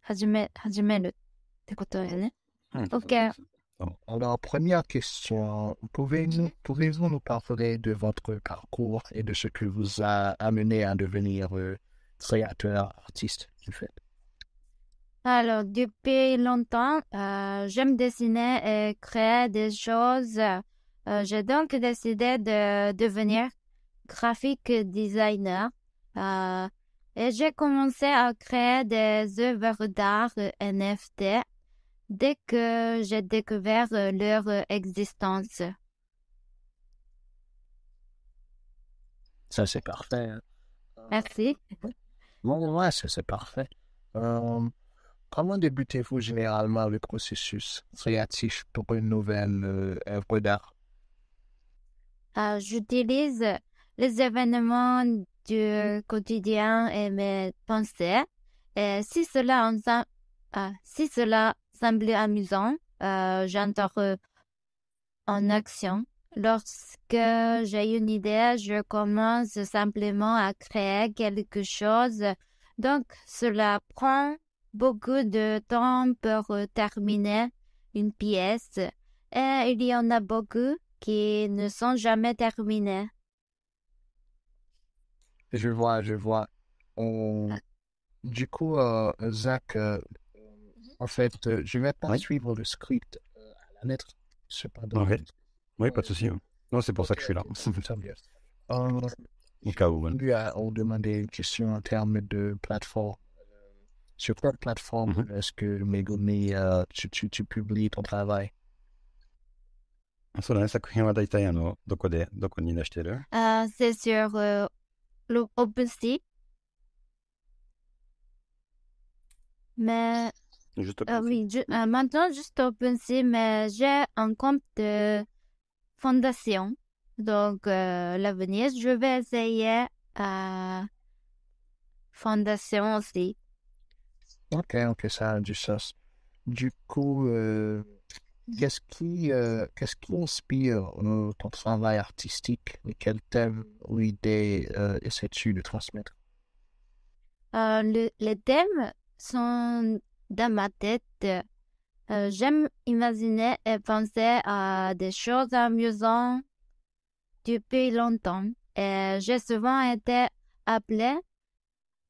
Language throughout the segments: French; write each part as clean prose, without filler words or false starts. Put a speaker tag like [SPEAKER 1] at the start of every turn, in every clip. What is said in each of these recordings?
[SPEAKER 1] 始めるってことだよね。OK。
[SPEAKER 2] Alors, première question. Pouvez-vous nous parler de votre parcours et de ce qui vous a amené à devenir créateur, artiste, du fait?
[SPEAKER 1] Alors, depuis longtemps, j'aime dessiner et créer des choses. J'ai donc décidé de devenir graphic designer. Et j'ai commencé à créer des œuvres d'art NFT dès que j'ai découvert leur existence.
[SPEAKER 2] Ça, c'est parfait.
[SPEAKER 1] Merci.
[SPEAKER 2] Bon, ouais, ça, c'est parfait. Comment débutez-vous généralement le processus créatif pour une nouvelle œuvre d'art?
[SPEAKER 1] J'utilise les événements du quotidien et mes pensées. Et si cela semble amusant, j'entre en action. Lorsque j'ai une idée, je commence simplement à créer quelque chose. Donc, cela prend beaucoup de temps pour terminer une pièce. Et il y en a beaucoup qui ne sont jamais terminés.
[SPEAKER 2] Je vois. Du coup, Zach, en fait, je vais pas suivre le script à la lettre, cependant.
[SPEAKER 3] Ok. Oui, pas de souci. Non, c'est pour ça que je suis là.
[SPEAKER 2] Très bien.
[SPEAKER 3] Au cas où.
[SPEAKER 2] On demandait une question en termes de plateforme. Sur quelle plateforme est-ce que Megumi, tu publies ton travail?
[SPEAKER 3] そうだね、作品は大体どこに出してる？
[SPEAKER 1] C'est sur OpenSea. Mais
[SPEAKER 3] Juste
[SPEAKER 1] oui, maintenant juste OpenSea, mais j'ai un compte de fondation. Donc l'avenir, je vais essayer fondation aussi.
[SPEAKER 2] Ok, ça a du sens. Du coup, qu'est-ce qui inspire ton travail artistique et quel thème ou idée essaies-tu de transmettre?
[SPEAKER 1] Les thèmes sont dans ma tête. J'aime imaginer et penser à des choses amusantes depuis longtemps. Et j'ai souvent été appelée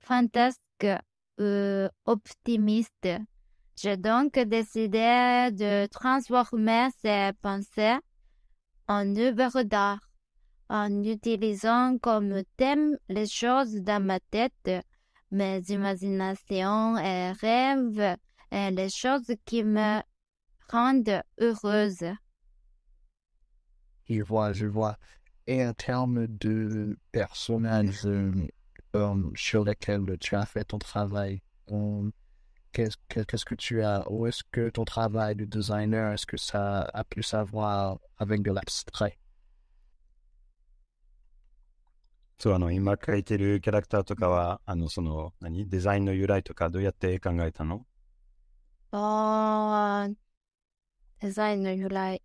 [SPEAKER 1] fantasque ou optimiste. J'ai donc décidé de transformer ces pensées en œuvres d'art, en utilisant comme thème les choses dans ma tête, mes imaginations et rêves, et les choses qui me rendent heureuse.
[SPEAKER 2] Je vois. Et en termes de personnages sur lesquels tu as fait ton travail, qu'est-ce que tu as, ou est-ce que ton travail de designer, est-ce que ça a plus à voir avec de l'abstrait?
[SPEAKER 3] そう、今描いてるキャラクターとかは、デザインの由来とかどうやって考えたの？
[SPEAKER 1] デザインの由来。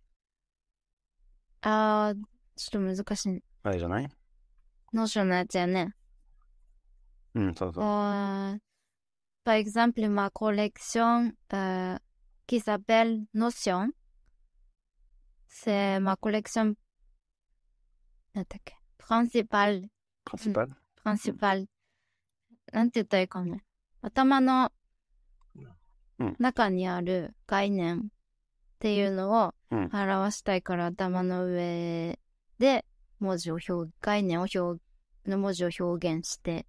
[SPEAKER 1] ちょっと難しい。
[SPEAKER 3] あれじゃない？
[SPEAKER 1] ノーションのやつやね。
[SPEAKER 3] そう。
[SPEAKER 1] Par exemple, ma collection qui s'appelle Notion, c'est ma collection principale. なんて言ったらいいかな。頭の中にある概念っていうのを表したいから頭の上で概念の文字を表現して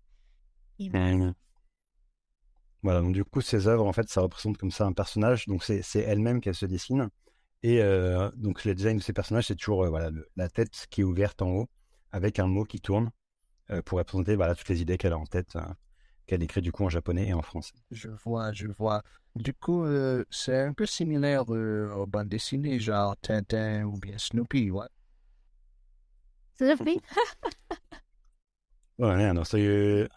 [SPEAKER 1] います。
[SPEAKER 3] Voilà, donc du coup, ces œuvres, en fait, ça représente comme ça un personnage. Donc, c'est elle-même qu'elle se dessine. Et donc, le design de ces personnages, c'est toujours la tête qui est ouverte en haut, avec un mot qui tourne, pour représenter toutes les idées qu'elle a en tête, qu'elle écrit du coup en japonais et en français.
[SPEAKER 2] Je vois. Du coup, c'est un peu similaire aux bandes dessinées, genre Tintin ou bien Snoopy, ouais.
[SPEAKER 1] Snoopy?
[SPEAKER 3] そうだね、そういう、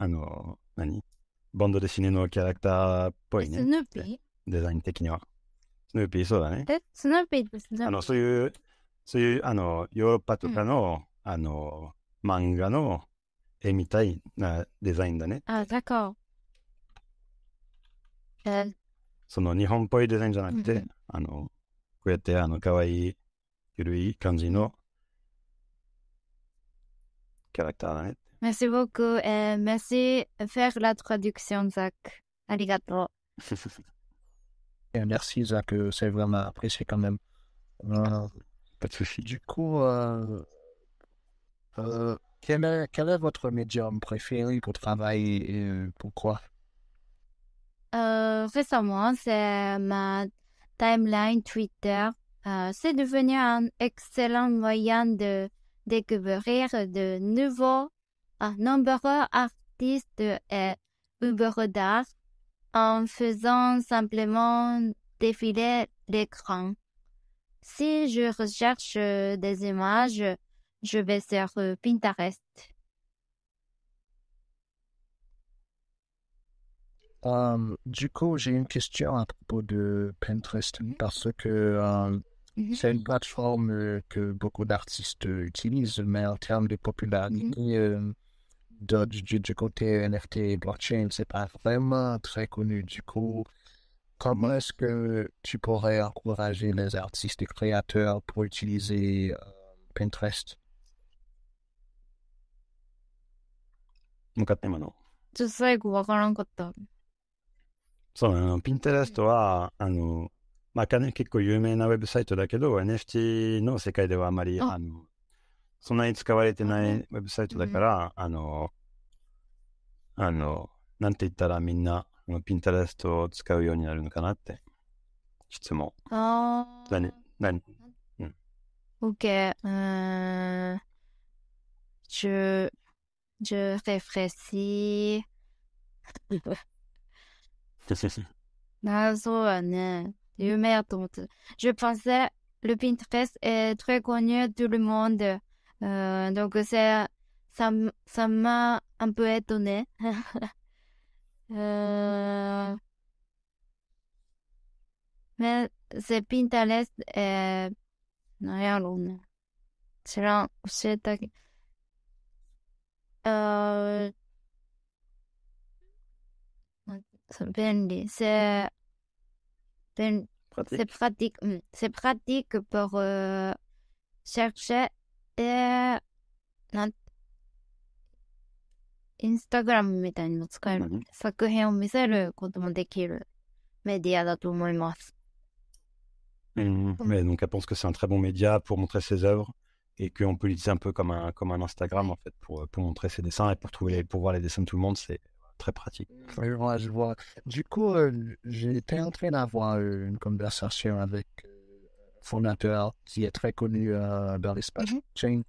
[SPEAKER 3] バンドデシネのキャラクターっぽいね。
[SPEAKER 1] スヌーピー？
[SPEAKER 3] デザイン的には。スヌーピー、そうだね。
[SPEAKER 1] スヌーピーってスヌーピー？
[SPEAKER 3] そういう、ヨーロッパとかの、漫画の絵みたいなデザインだね。
[SPEAKER 1] d'accord。
[SPEAKER 3] その日本っぽいデザインじゃなくて、
[SPEAKER 1] うん
[SPEAKER 3] こうやって可愛いゆるい感じのキャラクターだね。
[SPEAKER 1] Merci beaucoup et merci de faire la traduction, Zach. Arigato.
[SPEAKER 2] Et merci, Zach, c'est vraiment apprécié quand même.
[SPEAKER 3] Pas de souci.
[SPEAKER 2] Du coup, quel est votre médium préféré pour travailler et pourquoi?
[SPEAKER 1] Récemment, c'est ma timeline Twitter. C'est devenu un excellent moyen de découvrir de nombreux artistes et œuvres d'art en faisant simplement défiler l'écran. Si je recherche des images, je vais sur Pinterest.
[SPEAKER 2] Du coup, j'ai une question à propos de Pinterest parce que c'est une plateforme que beaucoup d'artistes utilisent, mais en termes de popularité, du côté NFT et blockchain, c'est pas vraiment très connu. Du coup, comment est-ce que tu pourrais encourager les artistes et créateurs pour utiliser Pinterest?
[SPEAKER 3] 向かって今の。
[SPEAKER 1] ちょっと最後わからんかった。
[SPEAKER 3] そう、ピンテレストは、結構有名なウェブサイトだけど、NFT の世界ではあまり、そんなに使われてないウェブサイトだから、なんて言ったらみんな、ピンテレストを使うようになるのかなって、質問。何
[SPEAKER 1] Ok. Je réfléchis. そうだね。有名やと思って。Je pensais le Pinterest est très connu tout le monde. Donc ça m'a un peu étonné. Mais c'est Pinterest et なんやろうね。知らん。教えてあげ。便利。C'est pratique. C'est pratique pour chercher et インスタグラムみたいにも使える。作品を見せることもできるメディアだと思います。
[SPEAKER 3] Ouais, donc elle pense que c'est un très bon média pour montrer ses œuvres et qu'on peut l'utiliser un peu comme un Instagram en fait pour montrer ses dessins et pour voir les dessins de tout le monde, c'est très pratique.
[SPEAKER 2] Ouais, je vois. Du coup, j'étais en train d'avoir une conversation avec un fondateur qui est très connu dans l'espace blockchain.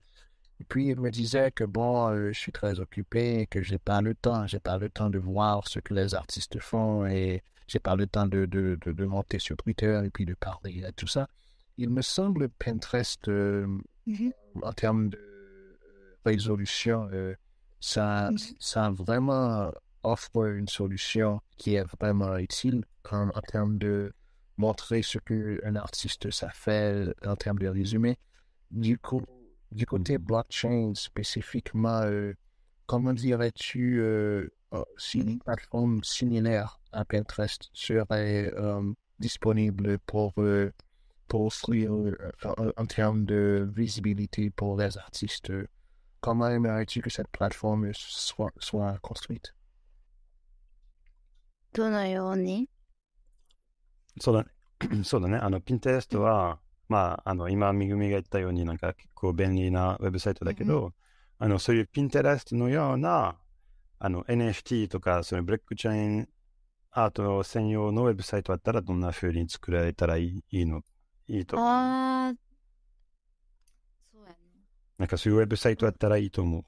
[SPEAKER 2] Et puis, il me disait que bon, je suis très occupé et que j'ai pas le temps de voir ce que les artistes font et j'ai pas le temps de monter sur Twitter et puis de parler et tout ça. Il me semble Pinterest, en termes de résolution, ça vraiment offre une solution qui est vraiment utile en termes de montrer ce qu'un artiste ça fait en termes de résumé. Du coup, du côté blockchain spécifiquement, comment dirais-tu si une plateforme similaire à Pinterest serait disponible pour offrir en termes de visibilité pour les artistes, comment aimerais-tu que cette plateforme soit construite?
[SPEAKER 1] どのように？
[SPEAKER 3] そうだね。ピンテレストは、今、めぐみが言ったように、なんか結構便利なウェブサイトだけど、そういうピンテレストのような、NFT とか、そのブロックチェーンアート専用のウェブサイトだったら、どんな風に作られたらいいと思う。
[SPEAKER 1] そうやね。
[SPEAKER 3] なんかそういうウェブサイトだったらいいと思う。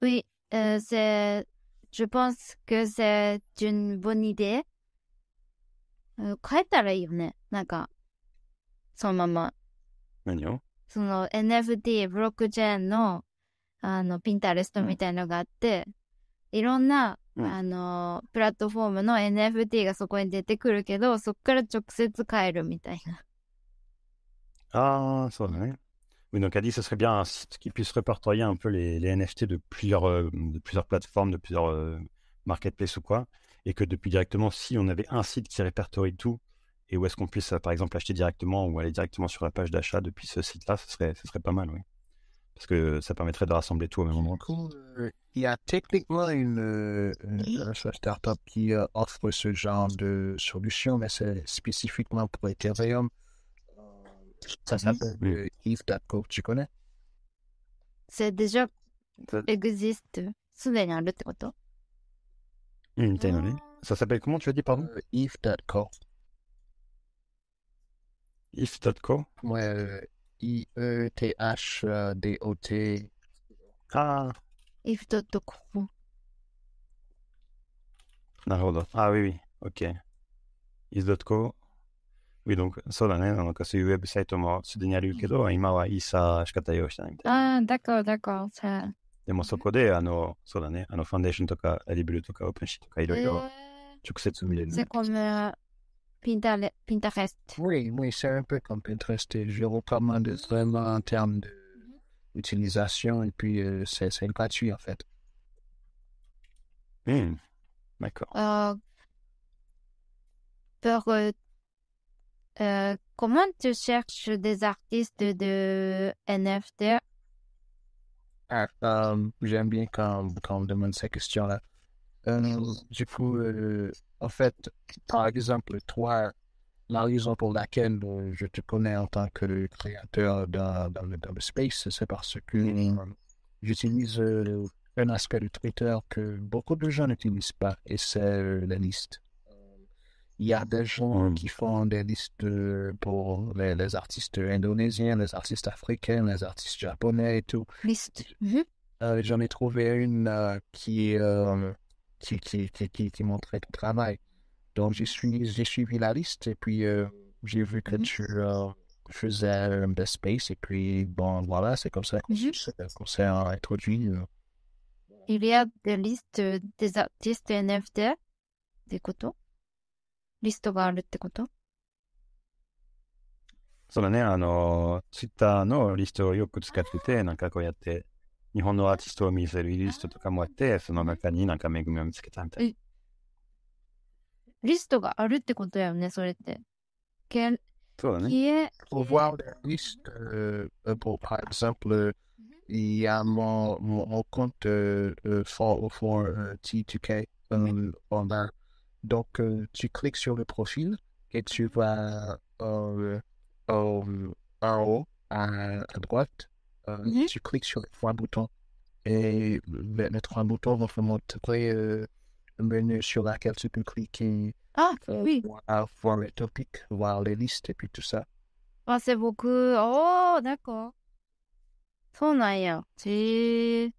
[SPEAKER 1] Oui, je pense que c'est une bonne idée. 変えたらいいよね。なんか、そのまま。
[SPEAKER 3] 何を？
[SPEAKER 1] その NFT、ブロックチェーンの、ピンタレストみたいのがあって、いろんな、プラットフォームの NFT がそこに出てくるけど、そこから直接買えるみたいな。
[SPEAKER 3] Ah, ça va, ouais. Oui, donc elle dit que ce serait bien un site qui puisse répertorier un peu les NFT de plusieurs plateformes, de plusieurs marketplaces ou quoi, et que depuis directement, si on avait un site qui répertorie tout, et où est-ce qu'on puisse, par exemple, acheter directement ou aller directement sur la page d'achat depuis ce site-là, ce serait pas mal, oui. Parce que ça permettrait de rassembler tout au même
[SPEAKER 2] Du
[SPEAKER 3] endroit.
[SPEAKER 2] coup, il y a techniquement une startup qui offre ce genre de solution, mais c'est spécifiquement pour Ethereum. Ça s'appelle Eve.co, tu connais?
[SPEAKER 1] C'est déjà
[SPEAKER 3] Ça-
[SPEAKER 1] existe. すでにあるってこと？
[SPEAKER 3] みたいなね。Ça s'appelle comment, tu as dit, pardon?
[SPEAKER 2] Eve.co.
[SPEAKER 3] If.co?
[SPEAKER 2] Ouais, IETHDOT.
[SPEAKER 3] Ah,
[SPEAKER 1] if.com。
[SPEAKER 3] なるほど。あ、oui, oui. OK. is.co. oui, donc, そうだね。なんかそういうウェブサイトもすでにあるけど、今はイーサしか対応してないみたいな。
[SPEAKER 1] ああ、d'accord, d'accord. Ça...
[SPEAKER 3] でもそこで、そうだね。ファンデーションとか、リブルとか、オープンシーとか、いろいろ直接見れる。
[SPEAKER 1] C'est comme Pinterest.
[SPEAKER 2] Oui, oui, c'est un peu comme Pinterest. Et je recommande vraiment en termes d'utilisation et puis c'est gratuit en fait.
[SPEAKER 3] D'accord.
[SPEAKER 1] Comment tu cherches des artistes de NFT?
[SPEAKER 2] J'aime bien quand on me demande ces questions-là. Du coup, en fait, par exemple, toi, la raison pour laquelle je te connais en tant que créateur dans le space, c'est parce que j'utilise un aspect de Twitter que beaucoup de gens n'utilisent pas, et c'est la liste. Il y a des gens qui font des listes pour les artistes indonésiens, les artistes africains, les artistes japonais et tout.
[SPEAKER 1] Liste.
[SPEAKER 2] J'en ai trouvé une qui montrait ton travail. Donc, j'ai suivi la liste et puis j'ai vu que tu faisais des space et puis bon, voilà, c'est comme ça qu'on s'est introduit.
[SPEAKER 1] Il y a des listes des artistes NFT ってこと？リストがあるってこと？
[SPEAKER 3] そうだね。ツイッターのリストをよく使ってて、なんかこうやって、日本のアーティストを見せるリストとかもあって、その中になんか恵みを見つけたみたいな。
[SPEAKER 1] リストがあるってことやよね、それって。
[SPEAKER 3] そうだね。
[SPEAKER 2] Pour voir la liste, par exemple, il y a mon compte for T2K. Donc, tu cliques sur le profil et tu vas en haut à droite. Tu cliques sur les trois boutons et les trois boutons vont te montrer un menu sur lequel tu peux cliquer.
[SPEAKER 1] Ah, oui.
[SPEAKER 2] Voir les topics, voir les listes et puis tout ça.
[SPEAKER 1] Ah, c'est beaucoup. Oh, d'accord. そうなんや。C'est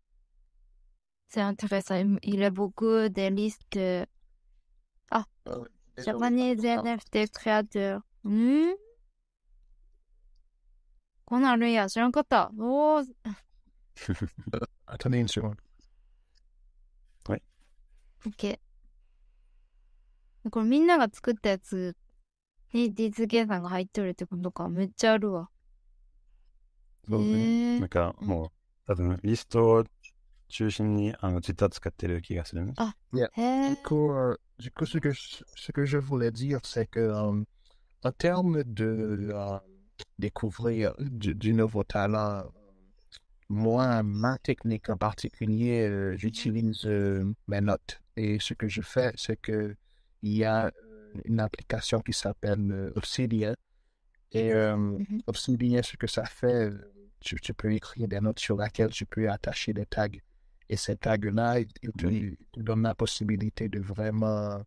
[SPEAKER 1] intéressant. Il y a beaucoup de listes. Ah, Japanese NFT créateurs. こんなんあるんや。知らんかった。おー。
[SPEAKER 2] Attendez une seconde.
[SPEAKER 3] Ouais.
[SPEAKER 1] OK。これみんなが作ったやつに D2K さんが入ってるってことか。めっちゃあるわ。
[SPEAKER 3] そうね。なんかもう、多分リストを中心にツイッター使ってる気がするね。
[SPEAKER 1] あ、
[SPEAKER 2] Du coup, ce que je voulais dire, c'est que en termes de découvrir du nouveau talent, moi, ma technique en particulier, j'utilise mes notes. Et ce que je fais, c'est que il y a une application qui s'appelle Obsidian. Et Obsidian, ce que ça fait, tu peux écrire des notes sur lesquelles tu peux attacher des tags. Et ces tags-là, ils te donnent la possibilité de vraiment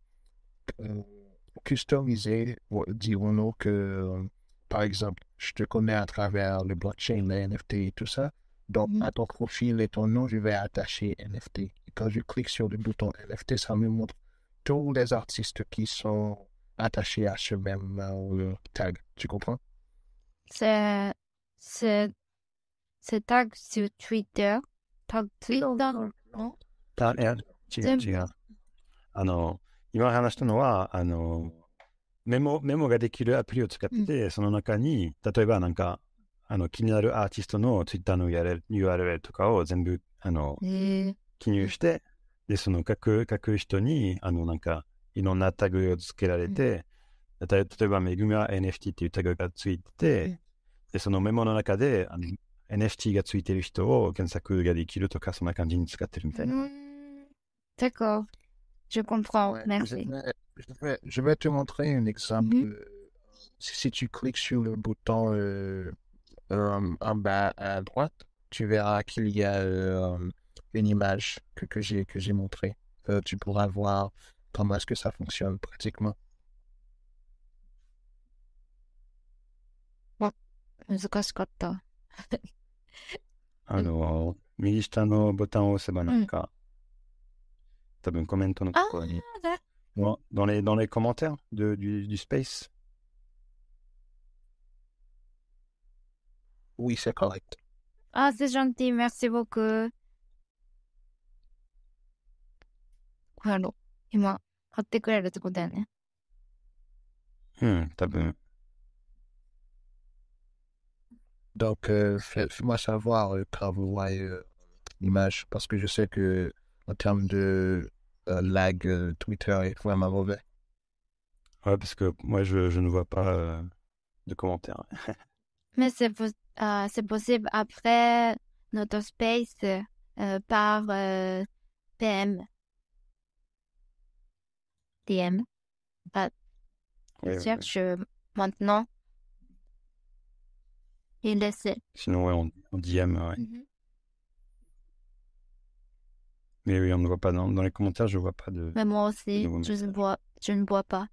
[SPEAKER 2] customiser, dirons-nous que, par exemple, je te connais à travers le blockchain, les NFT et tout ça. Donc, à ton profil et ton nom, je vais attacher NFT. Et quand je clique sur le bouton NFT, ça me montre tous les artistes qui sont attachés à ce même tag. Tu comprends?
[SPEAKER 3] Mm.
[SPEAKER 1] C'est tag sur Twitter. Tag Twitter? Non?
[SPEAKER 3] いや、違う。今話したのは、メモができるアプリを使って、その中に、例えばなんか、気になるアーティストの Twitter の URL とかを全部、記入して、で、その各人に、なんか、いろんなタグをつけられて、例えばメグマ NFT っていうタグがついてて、で、そのメモの中でNFT がついてる人を検索ができるとか、そんな感じに使ってるみたいな。
[SPEAKER 1] D'accord, je comprends,
[SPEAKER 2] Ouais,
[SPEAKER 1] merci.
[SPEAKER 2] je vais te montrer un exemple.
[SPEAKER 1] Mhm.
[SPEAKER 2] Si tu cliques sur le bouton en bas à droite, tu verras qu'il y a une image que j'ai montrée. Tu pourras voir comment est-ce que ça fonctionne pratiquement.
[SPEAKER 1] 難しかった。
[SPEAKER 3] 右下のボタンを押せばなんか、多分コメントのところに、dans les commentaires du space.
[SPEAKER 2] Oui, c'est correct.
[SPEAKER 1] Ah, c'est gentil, merci beaucoup. これ今、買ってくれるってことだよね。
[SPEAKER 3] 多分。
[SPEAKER 2] Donc, fais-moi savoir quand vous voyez l'image, parce que je sais que en termes de lag, Twitter est vraiment mauvais.
[SPEAKER 3] Ouais, parce que moi, je ne vois pas de commentaires.
[SPEAKER 1] Mais c'est possible après notre space par PM. DM. Je cherche maintenant. Et laisser.
[SPEAKER 3] Sinon, ouais, on DM, ouais. Mais oui, on ne voit pas dans les commentaires, je vois pas de...
[SPEAKER 1] Mais moi aussi, je ne vois pas.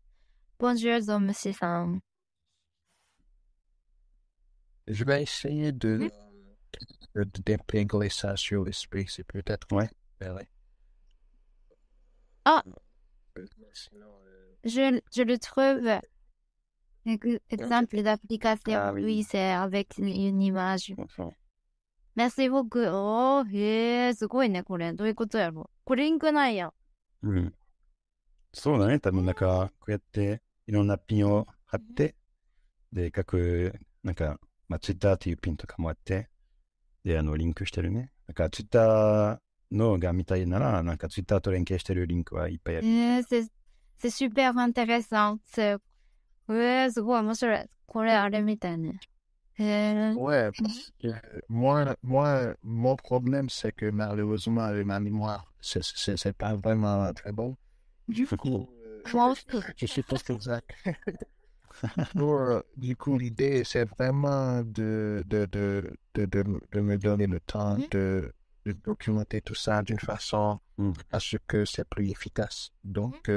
[SPEAKER 1] Bonjour, monsieur Sam.
[SPEAKER 2] Je vais essayer d'intégrer ça sur le space et peut-être.
[SPEAKER 3] Ouais.
[SPEAKER 1] Ah!
[SPEAKER 2] Sinon,
[SPEAKER 1] je le trouve. Exemple d'application.
[SPEAKER 3] Ah, oui.
[SPEAKER 1] C'est avec une image.
[SPEAKER 3] Enfin,
[SPEAKER 1] Merci beaucoup. Oh, すごいね、これ。どういうことやろ。これリンクないやん。
[SPEAKER 3] そうだね。多分なんか、こうやっていろんなピンを貼って、で、なんか、Twitter っていうピンとかもあって、で、リンクしてるね。なんか、Twitter のが見たいなら、なんか Twitter と連携してるリンクはいっぱいある。
[SPEAKER 1] c'est super intéressant. すごい面白い。これあれみたいね。
[SPEAKER 2] Ouais, parce que moi, mon problème, c'est que malheureusement, ma mémoire, c'est pas vraiment très bon. Du coup, je sais pas ce que c'est. Du coup, l'idée, c'est vraiment de me donner le temps de documenter tout ça d'une façon à ce que c'est plus efficace. Donc,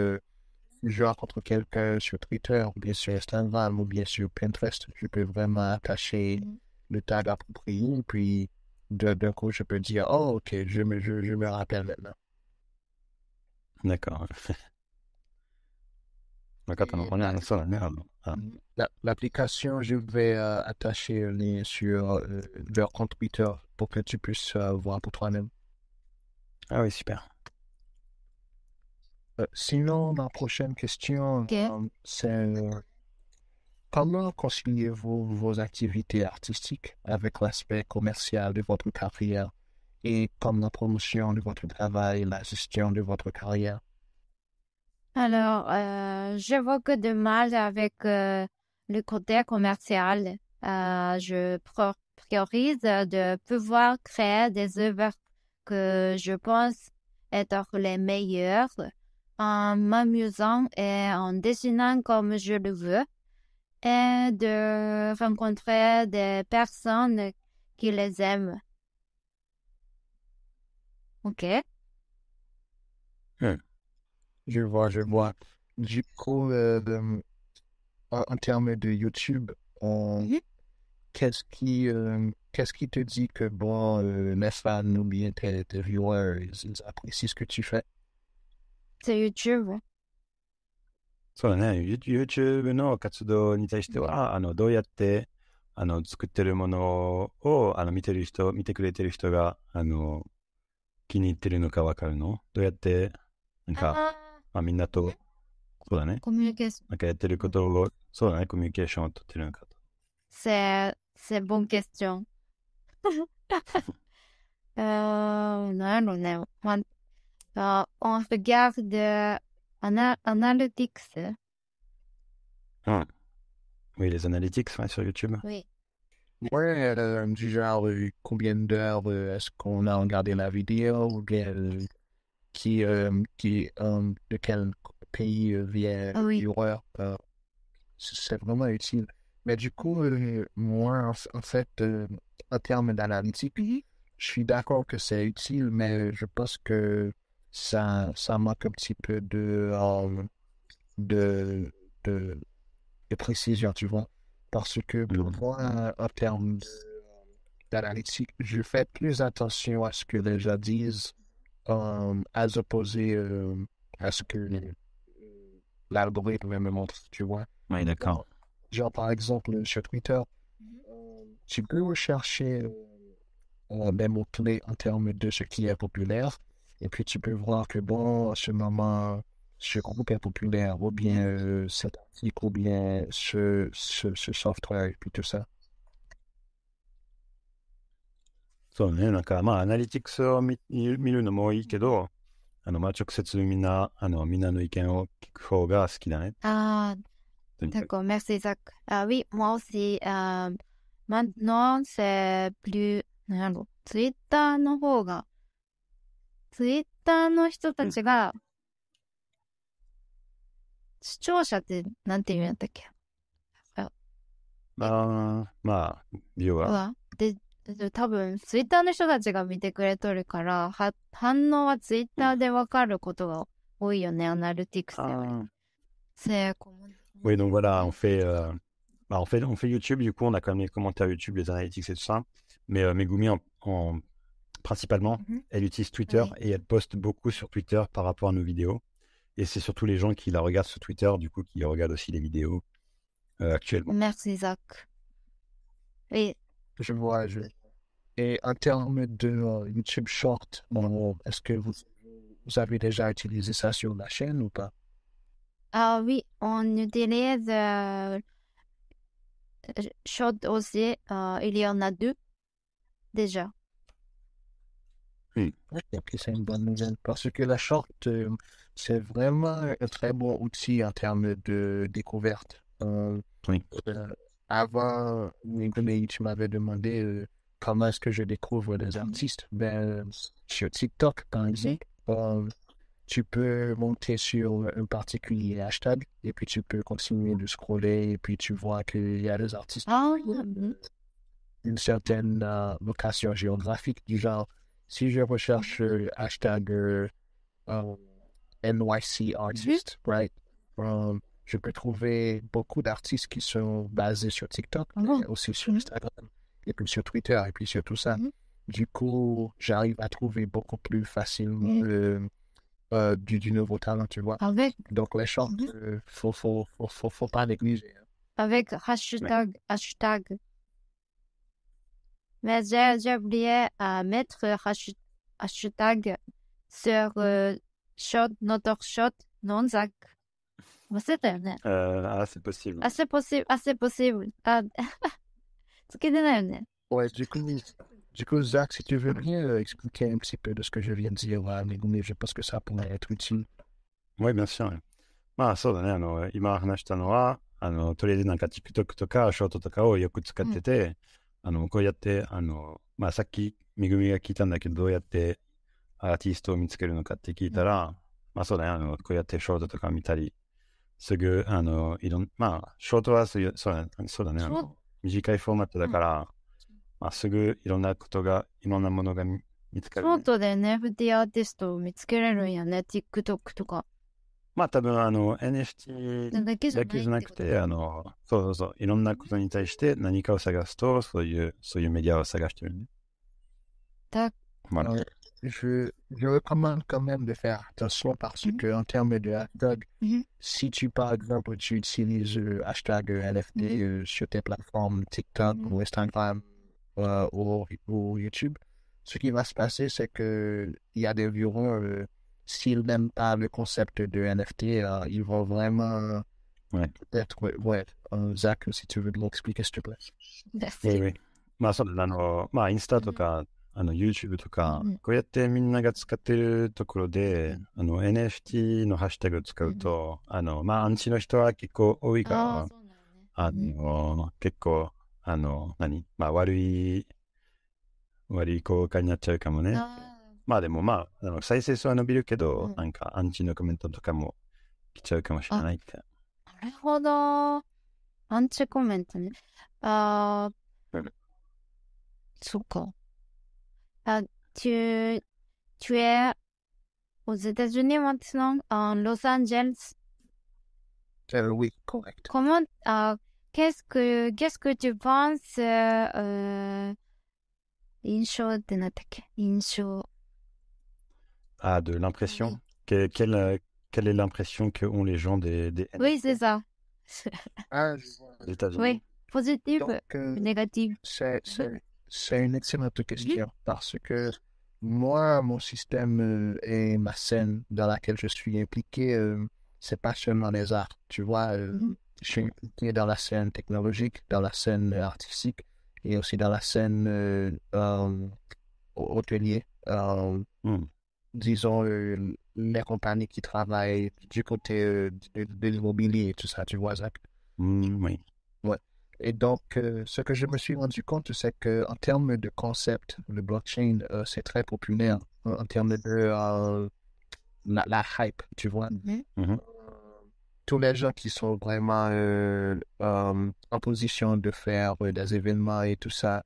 [SPEAKER 2] je rencontre quelqu'un sur Twitter, ou bien sur Instagram, ou bien sur Pinterest, je peux vraiment attacher le tag approprié, puis d'un coup, je peux dire, oh, ok, je me rappelle maintenant.
[SPEAKER 3] D'accord.
[SPEAKER 2] L'application, je vais attacher un lien sur leur compte Twitter pour que tu puisses voir pour toi-même.
[SPEAKER 3] Ah oui, super.
[SPEAKER 2] Sinon, ma prochaine question, c'est comment conciliez-vous vos activités artistiques avec l'aspect commercial de votre carrière et comme la promotion de votre travail, la gestion de votre carrière?
[SPEAKER 1] Alors, je vois que de mal avec le côté commercial. Je priorise de pouvoir créer des œuvres que je pense être les meilleures en m'amusant et en dessinant comme je le veux et de rencontrer des personnes qui les aiment. Ok?
[SPEAKER 2] Je vois. Du coup, en termes de YouTube, qu'est-ce qui te dit que, bon, les fans ou bien tes viewers, ils apprécient ce que tu fais?
[SPEAKER 1] C'est YouTube.
[SPEAKER 3] そうだね。YouTube の活動に対しては、どうやって、作ってるものを、見てくれてる人が、気に入ってるのかわかるの？どうやって、なんか、みんなと、そうだね。
[SPEAKER 1] コミュニケーション。
[SPEAKER 3] なんかやってることを、そうだね、コミュニケーションを取ってるのかと。
[SPEAKER 1] C'est bonne question. なんやろね。On regarde Analytics.
[SPEAKER 3] Oui, les analytics sur YouTube.
[SPEAKER 1] Oui.
[SPEAKER 2] Ouais, du genre, combien d'heures est-ce qu'on a regardé la vidéo, ou bien de quel pays vient le
[SPEAKER 1] Oui.
[SPEAKER 2] viewer. C'est vraiment utile. Mais du coup, moi, en fait, en termes d'analytique, je suis d'accord que c'est utile, mais je pense que ça manque un petit peu de, de, de précision, tu vois. Parce que pour moi, en termes d'analytique, je fais plus attention à ce que les gens disent, as opposé à ce que l'algorithme me montre, tu vois.
[SPEAKER 3] Oui, d'accord.
[SPEAKER 2] Genre, par exemple, sur Twitter, tu peux rechercher des mots-clés en termes de ce qui est populaire, et puis tu peux voir que, bon, en ce moment, ce groupe est populaire, ou bien cet article, ou bien ce software, et puis tout ça.
[SPEAKER 3] そうね、なんかまあ、アナリティクスを見るのもいいけど、まあ、直接みんなの意見を聞く方が好きだね。
[SPEAKER 1] Ah,
[SPEAKER 3] とにかく
[SPEAKER 1] d'accord, merci Zach. Ah oui, moi aussi. Maintenant, c'est plus, なんやろ、ツイッターの方が、ツイッターの人たちが、視聴者ってなんて言うんやったっけ？
[SPEAKER 3] まあ、ビューは。
[SPEAKER 1] で、多分、ツイッターの人たちが見てくれとるから、反応はツイッターでわかることが多いよね、アナリティクスでは。C'est
[SPEAKER 3] Oui, donc voilà, on fait YouTube, du coup, on a quand même les commentaires YouTube, les analytics et tout ça. Mais Megumi, principalement, elle utilise Twitter et elle poste beaucoup sur Twitter par rapport à nos vidéos. Et c'est surtout les gens qui la regardent sur Twitter, du coup, qui regardent aussi les vidéos actuellement.
[SPEAKER 1] Merci, Zach. Oui.
[SPEAKER 2] Je vois. Et en termes de YouTube Short, est-ce que vous avez déjà utilisé ça sur la chaîne ou pas?
[SPEAKER 1] Ah oui, on utilise Short aussi. Il y en a 2 déjà.
[SPEAKER 2] Ok, c'est une bonne nouvelle. Parce que la Short, c'est vraiment un très bon outil en termes de découverte.
[SPEAKER 3] Oui.
[SPEAKER 2] Avant, tu m'avais demandé comment est-ce que je découvre des artistes. Ben, sur TikTok, par exemple, tu peux monter sur un particulier hashtag et puis tu peux continuer de scroller et puis tu vois qu'il y a des artistes d'une certaine vocation géographique, du genre, si je recherche hashtag NYC artist, right? Je peux trouver beaucoup d'artistes qui sont basés sur TikTok, mais aussi sur Instagram, et puis sur Twitter, et puis sur tout ça. Du coup, j'arrive à trouver beaucoup plus facilement du nouveau talent, tu vois. Donc, les shorts, faut pas négliger.
[SPEAKER 1] Avec hashtag. Mais j'ai oublié à mettre hashtag sur notre shot non-Zach. C'étaitよね。
[SPEAKER 3] c'est possible.
[SPEAKER 1] C'est possible. つけてないよね。
[SPEAKER 2] Ouais, du coup, Zach, si tu veux bien expliquer un petit peu de ce que je viens de dire à Megumi, je pense que ça pourrait être utile.
[SPEAKER 3] Oui, bien sûr. まあ、そうだね。今話したのは、とりあえずなんか TikTok とかショートとかをよく使ってて、こうやって、まあ、さっき、めぐみが聞いたんだけど、どうやってアーティストを見つけるのかって聞いたら、まあ、そうだね。こうやってショートとか見たり、すぐ、まあ、ショートはそうだね。短いフォーマットだから、まあ、すぐいろんなものが見つかる、ね。
[SPEAKER 1] ショートで NFT アーティストを見つけれるんやね。TikTok とか。
[SPEAKER 3] まあ多分NFT だけじゃなくて、そう、いろんなことに対して何かを探すと、そういうメディアを探してるね。
[SPEAKER 2] Voilà. Je recommande quand même de faire attention parce que en termes de hashtag, si par exemple, tu utilises hashtag NFT sur tes plateformes TikTok ou Instagram ou YouTube, ce qui va se passer, c'est que il y a des viewers, s'ils n'aiment pas le concept de NFT, ils vont vraiment peut-être, Zach, si tu veux m'expliquer, s'il te plaît.
[SPEAKER 1] Merci.
[SPEAKER 3] Oui. まあそうだ、まあインスタとか YouTube とか、
[SPEAKER 1] うん
[SPEAKER 3] こうやってみんなが使ってるところで、NFT のハッシュタグを使うと、まあ、アンチの人は結構多いか
[SPEAKER 1] そうだよね。
[SPEAKER 3] ら、結構、まあ、悪い効果になっちゃうかもね。まあでもまあ、再生数は伸びるけど、
[SPEAKER 1] うん
[SPEAKER 3] なんかアンチのコメントとかも来ちゃうかもしれないって。
[SPEAKER 1] なるほど。アンチコメントね。
[SPEAKER 3] うん
[SPEAKER 1] そっか。Tu es aux États-Unis maintenant, en Los Angeles.
[SPEAKER 2] Oui, correct.
[SPEAKER 1] Comment, qu'est-ce que tu penses, 印象ってなんだっけ印象。
[SPEAKER 3] Ah, de l'impression.
[SPEAKER 1] Oui.
[SPEAKER 3] Quelle est l'impression que ont les gens des
[SPEAKER 1] Oui,
[SPEAKER 3] NFT
[SPEAKER 1] c'est ça.
[SPEAKER 2] Ah, je vois.
[SPEAKER 3] aux États-Unis?
[SPEAKER 1] Oui. Positive,
[SPEAKER 2] Donc,
[SPEAKER 1] négative.
[SPEAKER 2] c'est une excellente question parce que moi, mon système et ma scène dans laquelle je suis impliqué, c'est pas seulement les arts. Tu vois,
[SPEAKER 1] Mhm.
[SPEAKER 2] je suis impliqué dans la scène technologique, dans la scène artistique et aussi dans la scène hôtelier.
[SPEAKER 3] Hmm.
[SPEAKER 2] Disons, les compagnies qui travaillent du côté de l'immobilier et tout ça, tu vois, Zach.
[SPEAKER 3] Oui.
[SPEAKER 2] Ouais. Et donc, ce que je me suis rendu compte, c'est que en termes de concept, le blockchain, c'est très populaire en termes de la hype, tu vois.
[SPEAKER 1] Mhm.
[SPEAKER 3] Mhm.
[SPEAKER 2] Tous les gens qui sont vraiment en position de faire des événements et tout ça,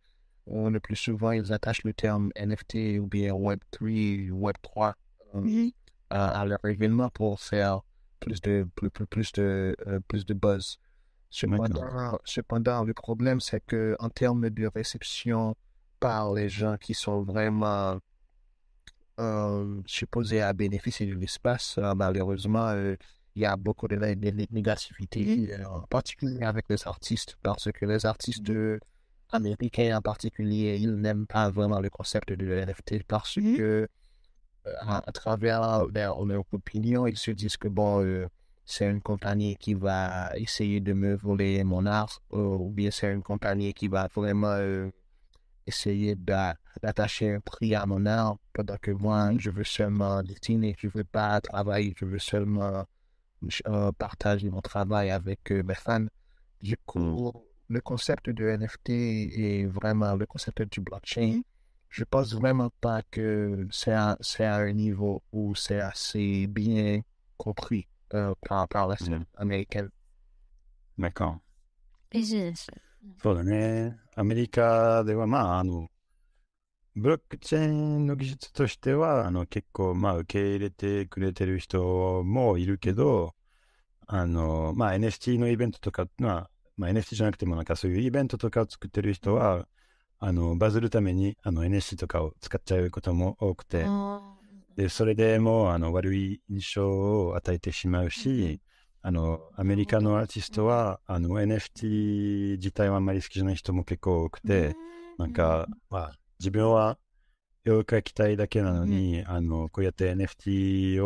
[SPEAKER 2] le plus souvent, ils attachent le terme NFT ou bien Web3, Web3
[SPEAKER 1] Mhm.
[SPEAKER 2] à leur événement pour faire plus de buzz. Cependant, le problème, c'est que en termes de réception par les gens qui sont vraiment supposés à bénéficier de l'espace, malheureusement, il y a beaucoup de négativité, en particulier avec les artistes, parce que les artistes américains en particulier, ils n'aiment pas vraiment le concept de NFT parce
[SPEAKER 1] Mhm.
[SPEAKER 2] que à travers leur opinion, ils se disent que bon, c'est une compagnie qui va essayer de me voler mon art, ou bien c'est une compagnie qui va vraiment essayer d'attacher un prix à mon art, pendant que moi, je veux seulement dessiner, je veux pas travailler, je veux seulement partager mon travail avec mes fans. Du coup, le concept de NFT et vraiment le concept du blockchain, je pense vraiment pas que c'est à un niveau où c'est assez bien compris par la scène américaine.
[SPEAKER 3] D'accord.
[SPEAKER 1] ビジネス。
[SPEAKER 3] そうだね。アメリカでは、まあ、ブロックチェーンの技術としては、結構、まあ、受け入れてくれてる人もいるけど、まあ、NFT のイベントとかは、まあ、NFT じゃなくても、なんかそういうイベントとかを作ってる人は、バズるために、NFT とかを使っちゃうことも多くて、
[SPEAKER 1] あ
[SPEAKER 3] で、それでもう、悪い印象を与えてしまうし、アメリカのアーティストは、NFT 自体はあんまり好きじゃない人も結構多くて、なんか、まあ、自分は絵を描きたいだけなのに、こうやって NFT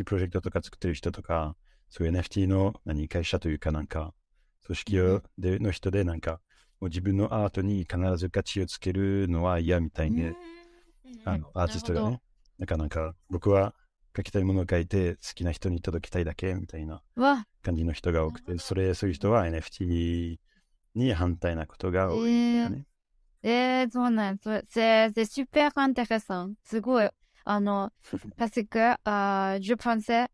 [SPEAKER 3] プロジェクトとか作ってる人とか、そういう NFT の会社というかなんか、組織の人でなんか、もう自分のアートに必ず価値をつけるのは嫌みたいで、アーティストがね、なんか僕は描きたいものを描いて好きな人に届けたいだけみたいな
[SPEAKER 1] わ、
[SPEAKER 3] 感じの人が多くて、そういう人は NFT に反対なことが多いんだよね。
[SPEAKER 1] そうなんc'est super intéressant. すごい。parce que, je pensais,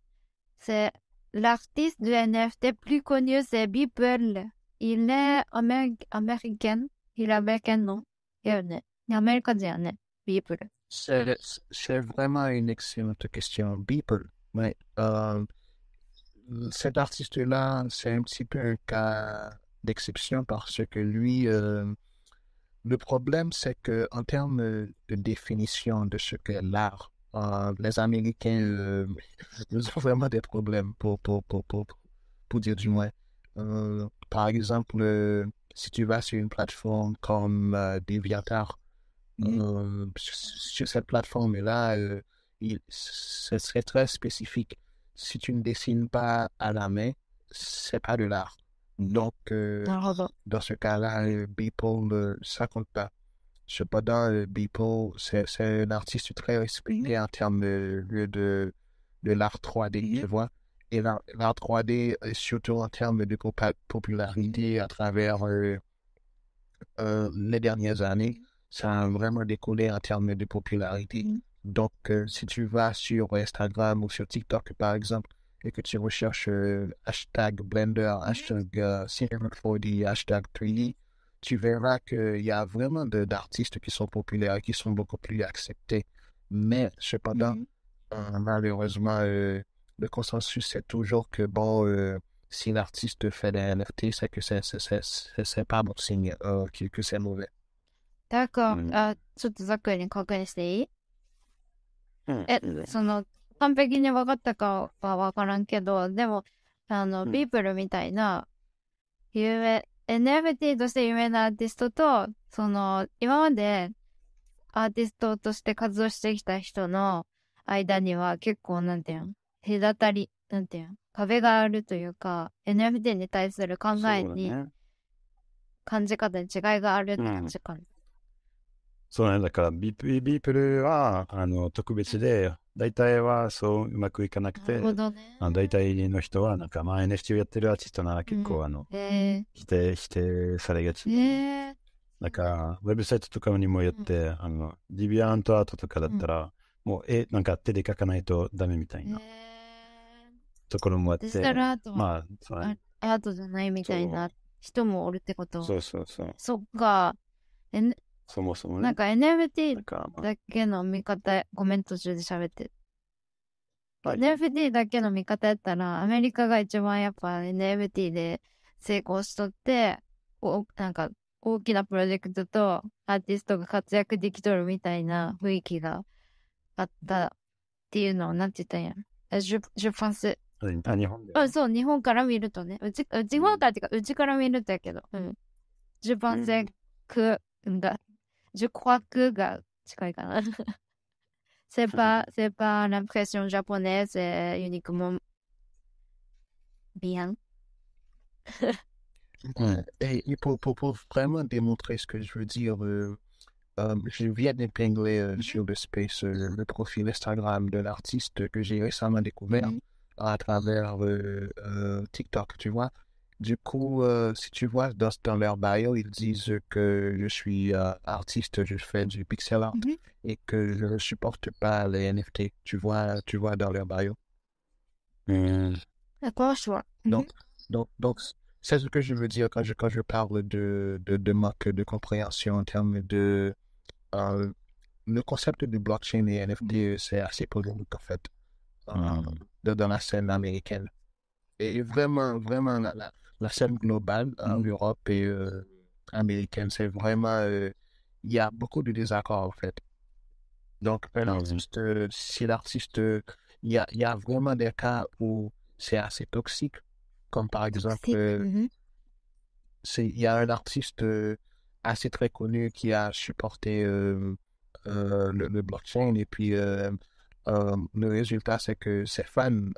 [SPEAKER 1] c'est l'artiste du NFT plus connu, c'est Beeple. Il est américain. Il est américain, non? いやね。アメリカ人やね。Beeple.
[SPEAKER 2] C'est vraiment une excellente question. Beeple, ouais. Cet artiste-là, c'est un petit peu un cas d'exception parce que lui, le problème, c'est que en termes de définition de ce qu'est l'art, les Américains, ils ont vraiment des problèmes pour dire du moins. Par exemple, si tu vas sur une plateforme comme DeviantArt, sur cette plateforme-là, ce serait très spécifique. Si tu ne dessines pas à la main, c'est pas de l'art. Donc, dans ce cas-là, Beeple, ça compte pas. Cependant, Beeple, c'est un artiste très respecté en termes de l'art 3D, tu vois. Et l'art 3D, surtout en termes de popularité à travers les dernières années, ça a vraiment décollé en termes de popularité. Donc, si tu vas sur Instagram ou sur TikTok, par exemple, et que tu recherches hashtag Blender, hashtag Cinema 4D, hashtag 3D, tu verras qu'il y a vraiment d'artistes qui sont populaires et qui sont beaucoup plus acceptés. Mais, cependant, malheureusement, le consensus, c'est toujours que, bon, si l'artiste fait des NFT, c'est que c'est pas bon signe, que c'est mauvais.
[SPEAKER 1] d'accord.
[SPEAKER 3] うん
[SPEAKER 1] ちょっとざっくり確認していい？
[SPEAKER 3] うん
[SPEAKER 1] 完璧に分かったかは分からんけど、でも、
[SPEAKER 3] ん
[SPEAKER 1] ビープルみたいな、NFT として有名なアーティストと、今までアーティストとして活動してきた人の間には結構、なんていうの、隔たり、なんていうの、壁があるというか、NFT に対する考えに、
[SPEAKER 3] そうだね。
[SPEAKER 1] 感じ方に違いがあるって感じかな。
[SPEAKER 3] そうだね。だからビープルは、特別で、大体はそううまくいかなく
[SPEAKER 1] な
[SPEAKER 3] て、
[SPEAKER 1] るほどね。
[SPEAKER 3] 大体の人は、なんか、まあ NFT をやってるアーティストなら結構、否定されがち。だから、ウェブサイトとかにもよって、ディビアントアートとかだったら、もう、なんか手で描かないとダメみたいなところもあって、
[SPEAKER 1] デジタルアートは、
[SPEAKER 3] まあ、そうだね。
[SPEAKER 1] アートじゃないみたいな人もおるってこと。
[SPEAKER 3] そうそうそう。
[SPEAKER 1] そっか。
[SPEAKER 3] そもそもね。
[SPEAKER 1] なんか NFT
[SPEAKER 3] だからまあ
[SPEAKER 1] だけの見方、ごめん途中で喋って。
[SPEAKER 3] はい
[SPEAKER 1] NFT だけの見方やったら、アメリカが一番やっぱ NFT で成功しとって、なんか大きなプロジェクトとアーティストが活躍できとるみたいな雰囲気があったっていうのをなんて言ったんや。je pense
[SPEAKER 3] 日本では。
[SPEAKER 1] そう、日本から見るとね。日本からっていうか、うちから見るとやけど。je pense que が、je crois que が近いかな。c'est pas l'impression japonaise, c'est uniquement bien.
[SPEAKER 2] Et pour vraiment démontrer ce que je veux dire, je viens d'épingler sur le space le profil Instagram de l'artiste que j'ai récemment découvert à travers TikTok, tu vois. Du coup, si tu vois dans leur bio, ils disent que je suis artiste, je fais du pixel art et que je ne supporte pas les NFT. Tu vois dans leur bio.
[SPEAKER 1] D'accord, je vois.
[SPEAKER 2] Donc, c'est ce que je veux dire quand je parle de manque de compréhension en termes de le concept du blockchain et NFT, c'est assez polémique en fait dans la scène américaine. Et vraiment, la scène globale en Europe et américaine, c'est vraiment, il y a beaucoup de désaccords en fait. Donc, un artiste, si l'artiste, il y a vraiment des cas où c'est assez toxique, comme par exemple, il y a un artiste assez très connu qui a supporté le blockchain et puis le résultat, c'est que ses fans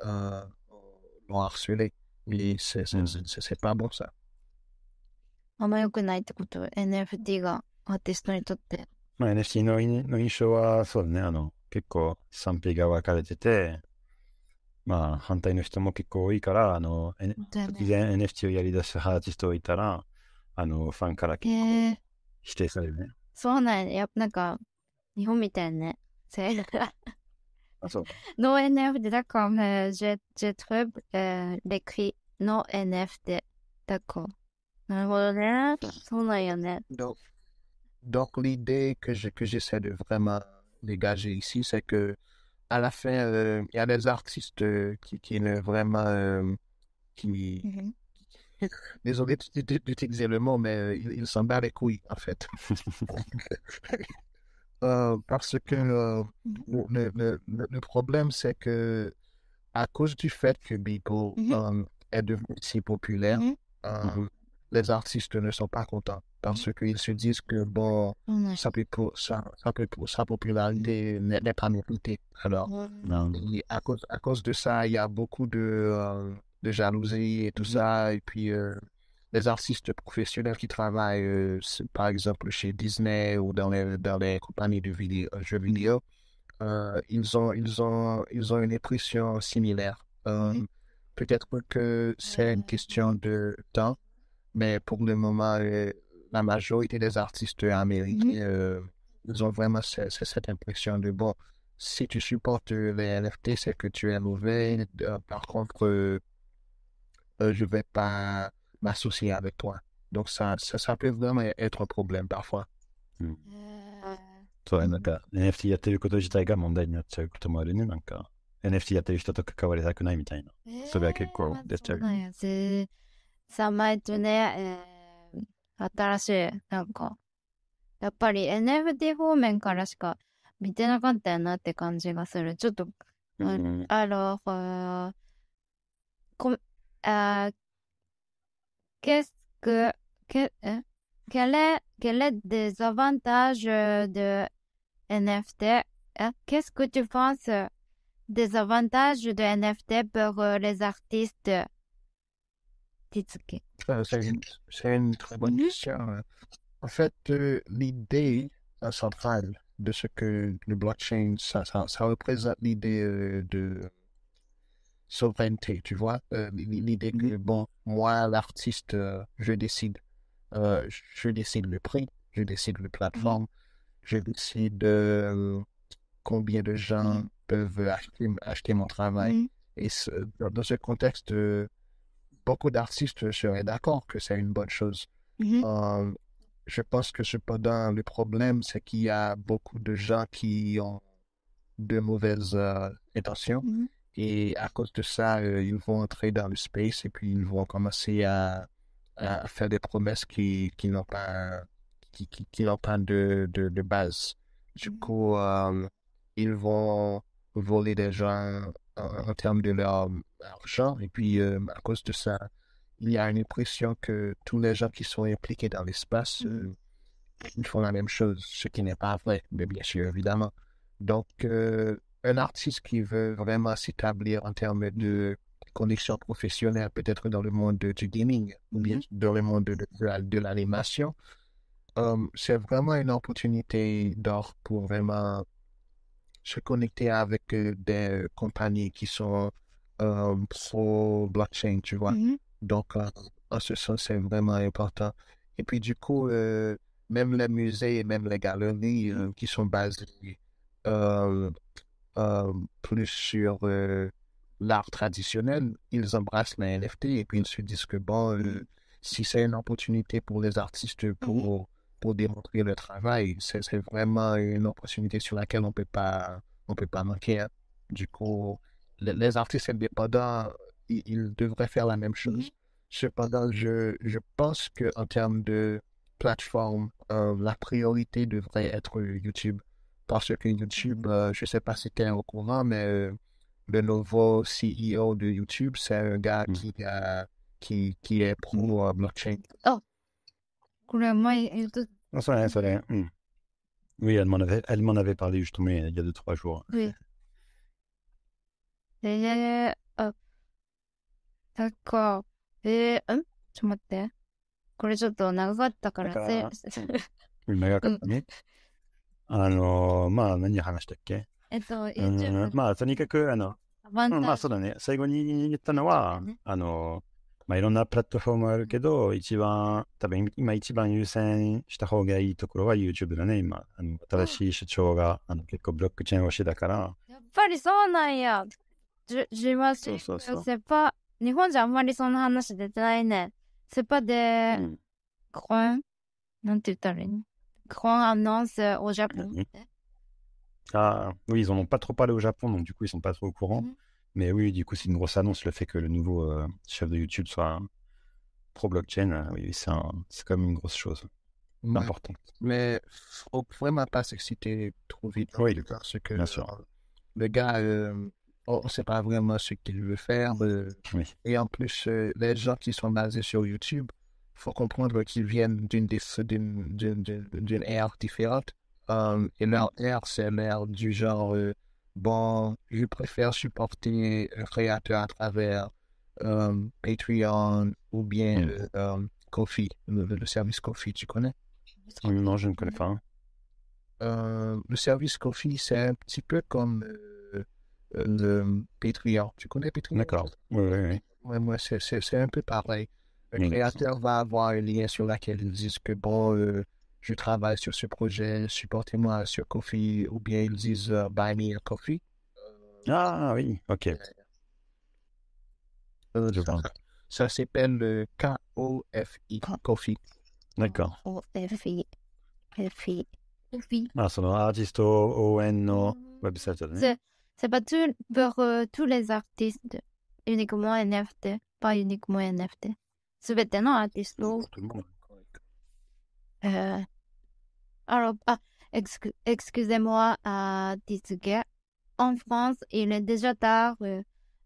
[SPEAKER 2] l'ont harcelé. Et c'est pas bon ça.
[SPEAKER 1] あんま良くないってこと NFT がアーティストにとって。
[SPEAKER 3] まあ NFT の印象は、そうだね、結構賛否が分かれてて、まあ反対の人も結構多いから、突然 NFT をやり出すアーティストがいたら、ファンから結構否定されるね。
[SPEAKER 1] そうなんや。なんか、日本みたいね。
[SPEAKER 3] あ、そう。
[SPEAKER 1] No NFT, d'accord, mais j'ai trouvé l'écrit no NFT. D'accord. なるほどね。そうなんやね。
[SPEAKER 2] Donc l'idée que j'essaie de vraiment dégager ici, c'est que à la fin, il y a des artistes qui ne vraiment désolé d'utiliser le mot, mais ils s'en battent les couilles en fait. Parce que le problème, c'est que à cause du fait que Beeple est devenu si populaire, les artistes ne sont pas contents parce qu'ils se disent que bon, sa popularité n'est pas méritée. Alors, et à cause de ça, il y a beaucoup de jalousie et tout ça, et puis les artistes professionnels qui travaillent, par exemple, chez Disney ou dans les compagnies de jeux vidéo, ils ont une impression similaire. Peut-être que c'est une question de temps, mais pour le moment, la majorité des artistes américains, ils ont vraiment cette impression de, bon, si tu supportes les NFT, c'est que tu es mauvais. Par contre, je vais pas m'associer avec toi. Donc, ça peut vraiment être un problème parfois.
[SPEAKER 3] そうね、なんか NFT やってること自体が問題になっちゃうこともあるね。なんか NFT やってる人と関わりたくないみたいな。それは結構出ちゃう。
[SPEAKER 1] そうなんや。さ、毎度ね、新しい、なんか、やっぱり NFT 方面からしか見てなかったよなって感じがする。ちょっと、alors, qu'est-ce que, quel est des avantages de NFT? Qu'est-ce que tu penses des avantages de NFT pour les artistes?
[SPEAKER 2] C'est une très bonne question. En fait, l'idée centrale de ce que le blockchain, ça représente l'idée de souveraineté, tu vois. L'idée que, bon, moi, l'artiste, je décide le prix, je décide la plateforme, je décide combien de gens peuvent acheter mon travail. Et dans ce contexte, beaucoup d'artistes seraient d'accord que c'est une bonne chose. Je pense que cependant, le problème, c'est qu'il y a beaucoup de gens qui ont de mauvaises intentions. Et à cause de ça, ils vont entrer dans le space et puis ils vont commencer à faire des promesses qui n'ont pas, qui n'ont pas de base. Du coup, ils vont voler des gens en termes de leur argent. Et puis, à cause de ça, il y a une impression que tous les gens qui sont impliqués dans l'espace, ils font la même chose, ce qui n'est pas vrai, mais bien sûr, évidemment. Donc, un artiste qui veut vraiment s'établir en termes de connexion professionnelle, peut-être dans le monde du gaming, ou bien dans le monde de l'animation, c'est vraiment une opportunité d'or pour vraiment se connecter avec des compagnies qui sont pro-blockchain, tu vois. Donc, en ce sens, c'est vraiment important. Et puis, du coup, même les musées et même les galeries qui sont basées plus sur l'art traditionnel, ils embrassent les NFT et puis ils se disent que, bon, si c'est une opportunité pour les artistes pour démontrer le travail, c'est vraiment une opportunité sur laquelle on peut pas manquer. Hein. Du coup, les artistes indépendants, ils devraient faire la même chose. Cependant, je pense qu'en termes de plateforme, la priorité devrait être YouTube. Parce que YouTube, je ne sais pas si tu es au courant, mais le nouveau CEO de YouTube, c'est un gars qui est pro blockchain.
[SPEAKER 1] Oh, これ前言うと、
[SPEAKER 3] それ、それ。Oui, elle m'en avait parlé justement il y a 2-3 jours.
[SPEAKER 1] Oui. d'accord. ちょっと待って。これちょっと長かったから
[SPEAKER 3] 長かったね。まあ、何話したっけ
[SPEAKER 1] YouTube。
[SPEAKER 3] まあ、とにかく、まあ、そうだね。最後に言ったのは、まあ、いろんなプラットフォームあるけど、多分今一番優先した方がいいところは YouTube だね、今。新しい主張が、結構ブロックチェーン推しだから。
[SPEAKER 1] やっぱりそうなんや。そう。日本じゃあんまりその話出てないね。C'est pas des grands, なんて言ったらいいの grands annonces au Japon.
[SPEAKER 3] Ah, oui, ils en ont pas trop parlé au Japon, donc du coup, ils sont pas trop au courant. Mais oui, du coup, c'est une grosse annonce, le fait que le nouveau chef de YouTube soit pro-blockchain. Oui, c'est quand même une grosse chose. C'est important.
[SPEAKER 2] Mais faut vraiment pas s'exciter trop vite.
[SPEAKER 3] Oui,
[SPEAKER 2] parce que
[SPEAKER 3] bien sûr.
[SPEAKER 2] Le gars, on ne sait pas vraiment ce qu'il veut faire.
[SPEAKER 3] Oui.
[SPEAKER 2] Et en plus, les gens qui sont basés sur YouTube, il faut comprendre qu'ils viennent d'une ère différente. Et leur ère, c'est l'ère du genre, bon, je préfère supporter un créateur à travers Patreon ou bien Coffee, le service Coffee, tu connais?
[SPEAKER 3] Non, je ne connais pas.
[SPEAKER 2] Le service Coffee, c'est un petit peu comme le Patreon. Tu connais Patreon?
[SPEAKER 3] D'accord. Oui.
[SPEAKER 2] Ouais, moi, c'est un peu pareil. Le
[SPEAKER 3] Oui.
[SPEAKER 2] créateur va avoir un lien sur lequel ils disent que bon, je travaille sur ce projet, supportez-moi sur Coffee, ou bien ils disent buy me a coffee.
[SPEAKER 3] Ah oui, ok.
[SPEAKER 2] Euh,
[SPEAKER 3] Je
[SPEAKER 2] ça,
[SPEAKER 3] vois.
[SPEAKER 2] ça s'appelle le KOFI, Coffee.
[SPEAKER 3] D'accord.
[SPEAKER 1] FI. FI. FI.
[SPEAKER 3] まあ、そのアーティスト応援のウェブサイトでね。
[SPEAKER 1] C'est pas tout pour tous les artistes, uniquement NFT, pas uniquement NFT. すべてのアーティスト。
[SPEAKER 3] tout le monde.
[SPEAKER 1] Alors, excusez-moi à discuter. En France, il est déjà tard.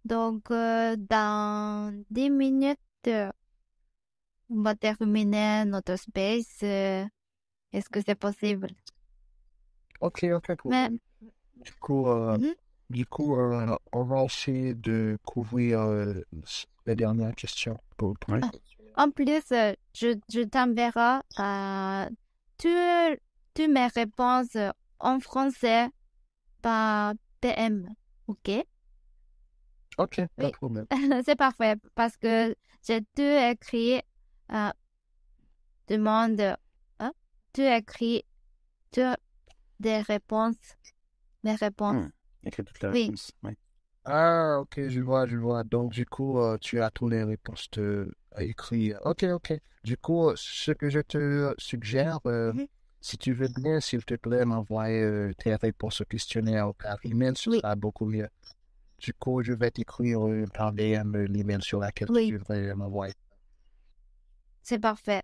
[SPEAKER 1] Donc, dans 10 minutes, on va terminer notre space. Est-ce que c'est possible?
[SPEAKER 2] Ok, cool.
[SPEAKER 1] Mais,
[SPEAKER 2] Du coup, on va essayer de couvrir les dernières questions.
[SPEAKER 3] Oui.
[SPEAKER 1] En plus, je t'enverrai toutes mes réponses en français par PM. OK?
[SPEAKER 2] Ok, pas
[SPEAKER 1] Oui.
[SPEAKER 2] de problème.
[SPEAKER 1] C'est parfait parce que j'ai tout écrit. Demande. Tout écrit. Toutes des réponses. Mes réponses.
[SPEAKER 3] Écris toutes les
[SPEAKER 1] Oui.
[SPEAKER 3] réponses. Oui.
[SPEAKER 2] Ah, ok, je vois. Donc, du coup, tu as tous les réponses écrites. Ok. Du coup, ce que je te suggère, si tu veux bien, s'il te plaît, m'envoyer tes réponses au questionnaire par email, ce
[SPEAKER 1] Oui.
[SPEAKER 2] sera beaucoup mieux. Du coup, je vais t'écrire par DM l'email sur laquelle
[SPEAKER 1] Oui.
[SPEAKER 2] tu devrais m'envoyer.
[SPEAKER 1] C'est parfait.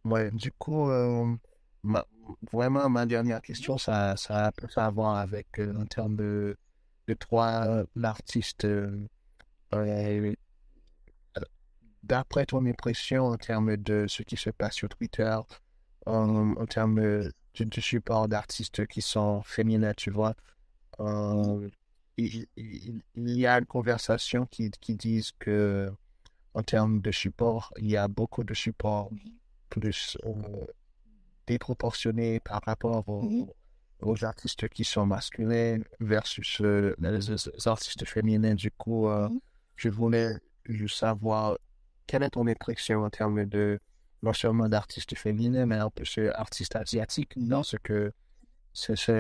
[SPEAKER 2] Ouais, du coup, vraiment, ma dernière question, ça a un peu à voir avec, en termes de toi, l'artiste. Euh, D'après ton impression en termes de ce qui se passe sur Twitter, en termes de support d'artistes qui sont féminins, tu vois, il y a une conversation qui disent que en termes de support, il y a beaucoup de support plus déproportionné par rapport aux artistes qui sont masculins versus les artistes féminins. Du coup, je voulais juste savoir quelle est ton impression en termes de non seulement d'artistes féminins, mais en plus d'artistes asiatiques, parce que c'est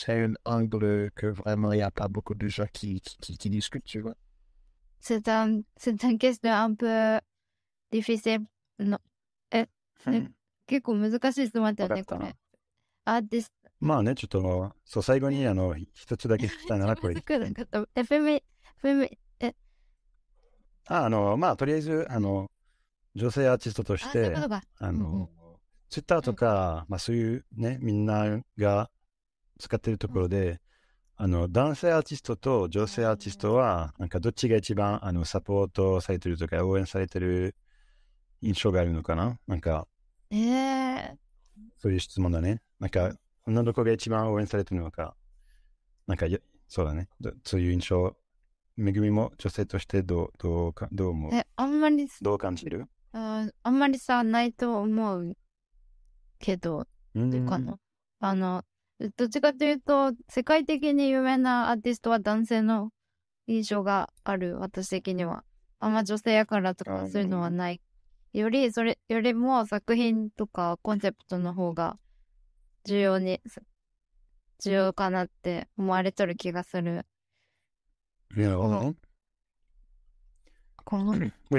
[SPEAKER 2] un angle que vraiment il n'y a pas beaucoup de gens qui discutent, tu vois.
[SPEAKER 1] C'est une question un peu difficile. Non. 結構難しい質問だったよね、これ。アーティスト。
[SPEAKER 3] まあね、ちょっと、そう、最後に、一つだけ聞きたいな、これ。まあ、とりあえず、女性アーティストとして、ツイッターとか、まあそういうね、みんなが使ってるところで、男性アーティストと女性アーティストは、なんかどっちが一番、サポートされてるとか、応援されてる印象があるのかななんか、そういう質問だね。なんか、女の子が一番応援されてるのか、なんか、そうだね。そういう印象。めぐみも女性としてどう思う？
[SPEAKER 1] あんまり、
[SPEAKER 3] どう感じる？
[SPEAKER 1] あんまりさ、ないと思うけど、かな。どっちかというと、世界的に有名なアーティストは男性の印象がある、私的には。あんま女性やからとかそういうのはない。よりも作品とかコンセプトの方が重要かなって思われとる気がする。
[SPEAKER 3] Oui,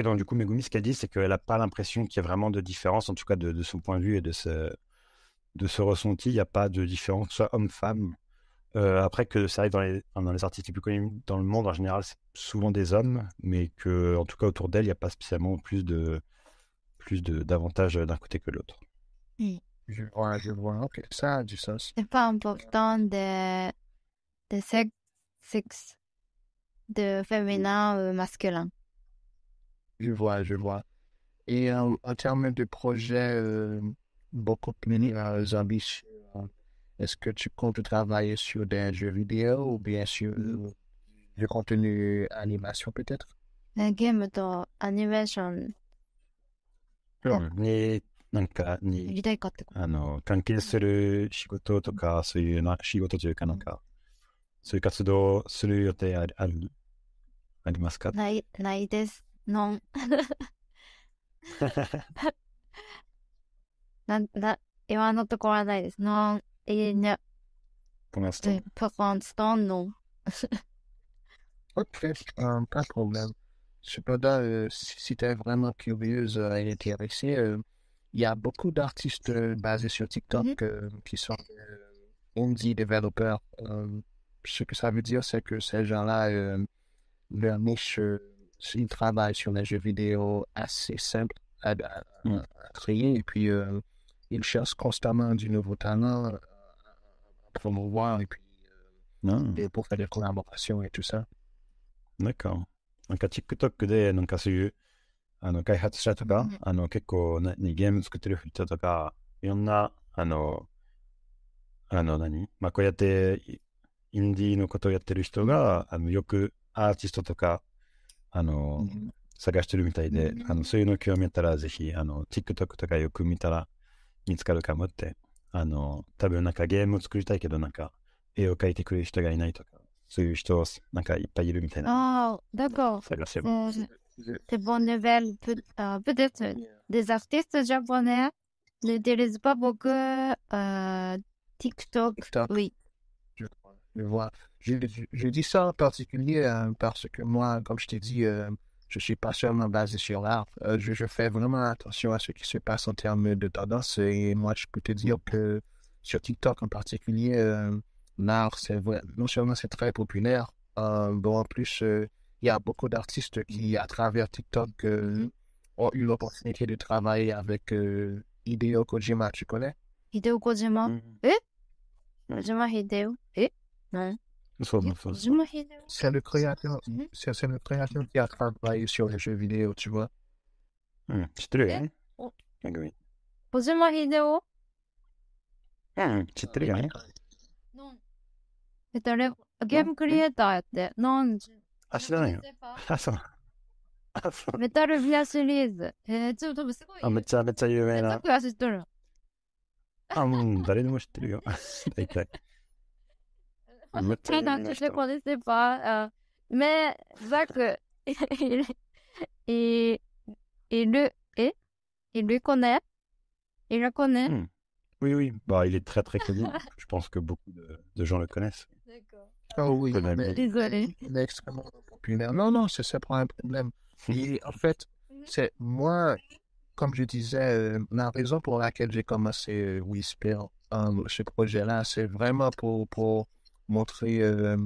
[SPEAKER 3] donc du coup, Megumi, ce qu'elle dit, c'est qu'elle n'a pas l'impression qu'il y a vraiment de différence, en tout cas de son point de vue et de ce ressenti. Il n'y a pas de différence, soit homme-femme. Après, que ça arrive dans les artistes les plus connus dans le monde, en général, c'est souvent des hommes, mais que, en tout cas, autour d'elle, il n'y a pas spécialement plus d'avantages d'un côté que de l'autre.
[SPEAKER 2] Je vois. Ok, ça a du sens.
[SPEAKER 1] C'est pas important de sexe, de féminin ou masculin.
[SPEAKER 2] Je vois. Et en termes de projets beaucoup plus ambitieux, est-ce que tu comptes travailler sur des jeux vidéo ou bien sur du contenu animation peut-être?
[SPEAKER 1] ゲームとアニメーション
[SPEAKER 3] に、なんか、
[SPEAKER 1] やりたいかってこと。
[SPEAKER 3] 関係する仕事とか、そういうな、仕事というかなんか、そういう活動する予定ありますか？
[SPEAKER 1] ないです。今のところはないです。ね、
[SPEAKER 3] pour l'instant.
[SPEAKER 1] pour l'instant, non.
[SPEAKER 2] Ok, pas de problème. Cependant, si tu es vraiment curieuse et intéressée, il y a beaucoup d'artistes basés sur TikTok qui sont indie développeurs. Ce que ça veut dire, c'est que ces gens-là, leur niche, ils travaillent sur les jeux vidéo assez simples à créer et puis ils cherchent constamment du nouveau talent à promouvoir et puis et pour faire des collaborations et tout ça.
[SPEAKER 3] D'accord. なんか TikTok で、なんかそういう、開発者とか、結構ゲーム作ってる人とか、いろんな、まあ、こうやって、インディーのことをやってる人が、よくアーティストとか、探してるみたいで、そういうの興味あったら、ぜひ、TikTok とかよく見たら見つかるかもって。多分なんかゲームを作りたいけど、なんか、絵を描いてくれる人がいないとか、そういう人、なんかいっぱいいるみたいな。
[SPEAKER 1] Ah, d'accord.
[SPEAKER 3] 探せば。
[SPEAKER 1] C'est bonne nouvelle. Peut-être des artistes japonais n'utilisent pas beaucoup TikTok.
[SPEAKER 2] TikTok.
[SPEAKER 1] Oui.
[SPEAKER 2] Je vois. Je dis ça en particulier parce que moi, comme je t'ai dit, je suis pas seulement basé sur l'art. Je fais vraiment attention à ce qui se passe en termes de tendance. Et moi, je peux te dire que sur TikTok en particulier, l'art, c'est vrai. Non seulement c'est très populaire, bon, en plus, il y a beaucoup d'artistes qui, à travers TikTok, ont eu l'opportunité de travailler avec Hideo Kojima, tu connais?
[SPEAKER 1] Hideo Kojima. Kojima Hideo. Non.
[SPEAKER 3] そうそうそう。
[SPEAKER 1] Kojima Hideo.
[SPEAKER 2] C'est le créateur, c'est le créateur qui a travaillé sur les jeux vidéo, tu vois.
[SPEAKER 3] 知ってるよね。
[SPEAKER 1] お
[SPEAKER 3] めぐみ。
[SPEAKER 1] Kojima Hideo?
[SPEAKER 3] 知ってるよね。
[SPEAKER 1] Non. C'est un game creator やって。Non.
[SPEAKER 3] あ、知らないよ。あ、そう。あ、そう。
[SPEAKER 1] メタルギアシリーズ。ちょっと多分すごい。
[SPEAKER 3] めちゃめちゃ有名な。
[SPEAKER 1] 拓也知っとる。
[SPEAKER 3] 誰でも知ってるよ。大体。
[SPEAKER 1] Pardon, je ne connaissais pas. Mais Zach, il le connaît. Il le connaît.
[SPEAKER 3] Oui, oui. Bah, il est très très connu. Je pense que beaucoup de gens le connaissent.
[SPEAKER 1] D'accord.
[SPEAKER 2] Oh oui,
[SPEAKER 1] Désolé.
[SPEAKER 2] il est extrêmement populaire. Non, c'est pas un problème. Et en fait, c'est moi, comme je disais, la raison pour laquelle j'ai commencé Whisper, ce projet-là, c'est vraiment pour montrer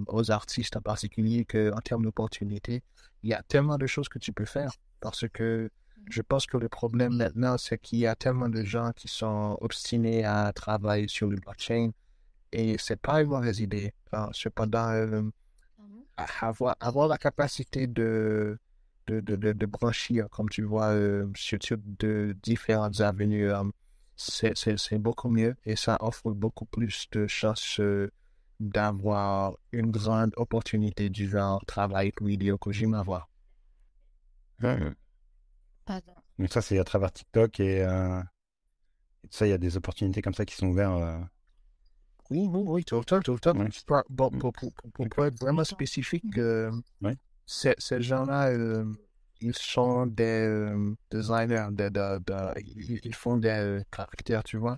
[SPEAKER 2] aux artistes en particulier qu'en termes d'opportunités, il y a tellement de choses que tu peux faire. Parce que je pense que le problème maintenant, c'est qu'il y a tellement de gens qui sont obstinés à travailler sur le blockchain et c'est pas une mauvaise idée. Cependant, avoir la capacité de branchir, comme tu vois, sur de différentes avenues, c'est beaucoup mieux et ça offre beaucoup plus de chances d'avoir une grande opportunité du genre travail pour Hideo Kojima, voir.
[SPEAKER 1] Pardon.
[SPEAKER 3] Donc ça, c'est à travers TikTok et tout ça, il y a des opportunités comme ça qui sont ouvertes.
[SPEAKER 2] Oui, tout le temps.
[SPEAKER 3] Ouais.
[SPEAKER 2] Pour être vraiment spécifique,
[SPEAKER 3] Ouais.
[SPEAKER 2] ces gens-là, ils sont des designers, ils font des caractères, tu vois.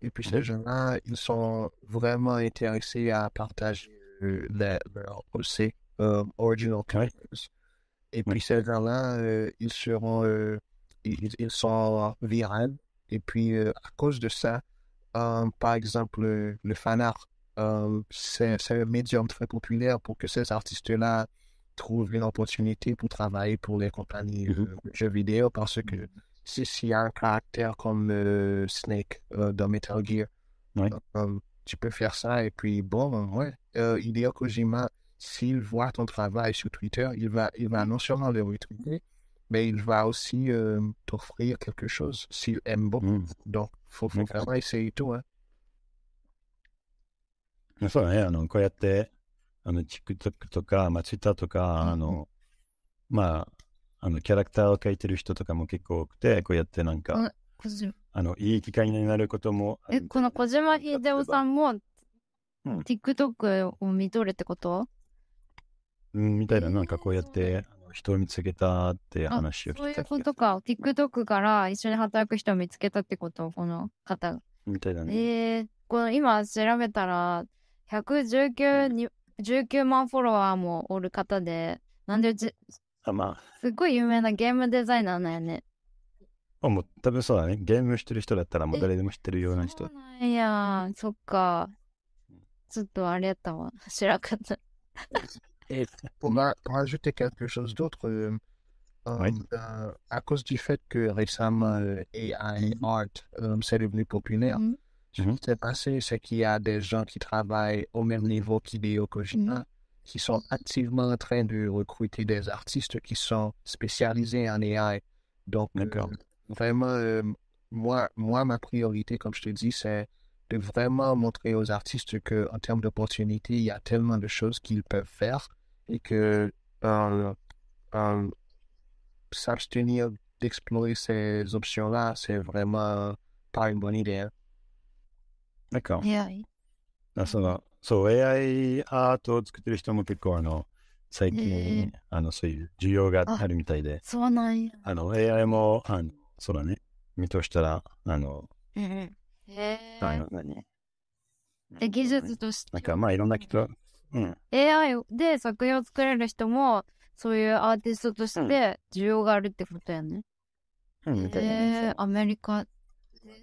[SPEAKER 2] Et puis ces gens-là, ils sont vraiment intéressés à partager leur OC, Original Characters. Et puis ces gens-là, ils sont virales. Et puis à cause de ça, par exemple, le fanart, c'est un médium très populaire pour que ces artistes-là trouvent une opportunité pour travailler pour les compagnies de jeux vidéo parce que s'il y a un caractère comme Snake dans Metal Gear, tu peux faire ça et puis Hideo Kojima, s'il voit ton travail sur Twitter, il va non seulement le retweeter, mais il va aussi t'offrir quelque chose s'il aime beaucoup. Donc, faut vraiment essayer tout, hein.
[SPEAKER 3] そうだね。こうやって、TikTok とか、Twitter とか、キャラクターを描いてる人とかも結構多くて、こうやってなんか、いい機会になることもあるみたいな。
[SPEAKER 1] この小島秀夫さんも、TikTok を見とるってこと？
[SPEAKER 3] みたいな、なんかこうやって人を見つけたって話を聞いた。
[SPEAKER 1] そういうことか。TikTok から一緒に働く人を見つけたってこと、この方が。
[SPEAKER 3] みたいだね。
[SPEAKER 1] この今調べたら、19万フォロワーもおる方で、なんですごい有名なゲームデザイナーなんやね。
[SPEAKER 3] もう多分そうだね。ゲームしてる人だったらもう誰でも知ってるような人。
[SPEAKER 1] そうなんや。そっか。ちょっとあれやったわ。知らなかった。
[SPEAKER 2] Et pour rajouter quelque chose d'autre, à cause du fait que récemment AI art c'est devenu populaire, ce qui s'est passé, c'est qu'il y a des gens qui travaillent au même niveau qu'Hideo Kojima, qui sont activement en train de recruter des artistes qui sont spécialisés en AI. Donc, vraiment, moi, ma priorité, comme je te dis, c'est de vraiment montrer aux artistes qu'en termes d'opportunités, il y a tellement de choses qu'ils peuvent faire et que s'abstenir d'explorer ces options-là, c'est vraiment pas une bonne idée. Hein.
[SPEAKER 3] D'accord. AI アートを作ってる人も結構最近、そういう需要があるみたいで。
[SPEAKER 1] そうなんや。
[SPEAKER 3] AI も、そうだね。見通したら、
[SPEAKER 1] 技術として。
[SPEAKER 3] なんかまあいろんな人、
[SPEAKER 1] AI で作品を作れる人も、そういうアーティストとして需要があるってことやね。アメリカ。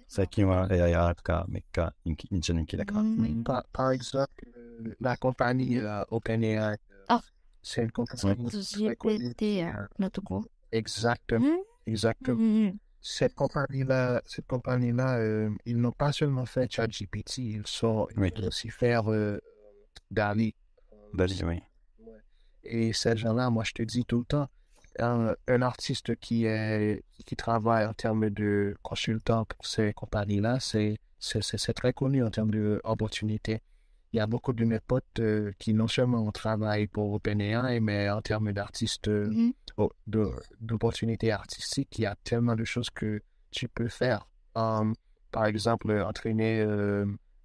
[SPEAKER 3] 最近は AI アートがめっちゃ人気だから。
[SPEAKER 2] Par exemple, la compagnie OpenAI, c'est une compagnie très connue. Exactement. Cette compagnie-là, ils n'ont pas seulement fait ChatGPT, ils aussi faire DALL-E.
[SPEAKER 3] DALL-E, oui.
[SPEAKER 2] Et ces gens-là, moi, je te dis tout le temps, un artiste qui travaille en termes de consultant pour ces compagnies-là, c'est très connu en termes d'opportunités. Il y a beaucoup de mes potes qui non seulement travaillent pour OpenAI, mais en termes d'artistes, d'opportunités artistiques, il y a tellement de choses que tu peux faire. Par exemple, entraîner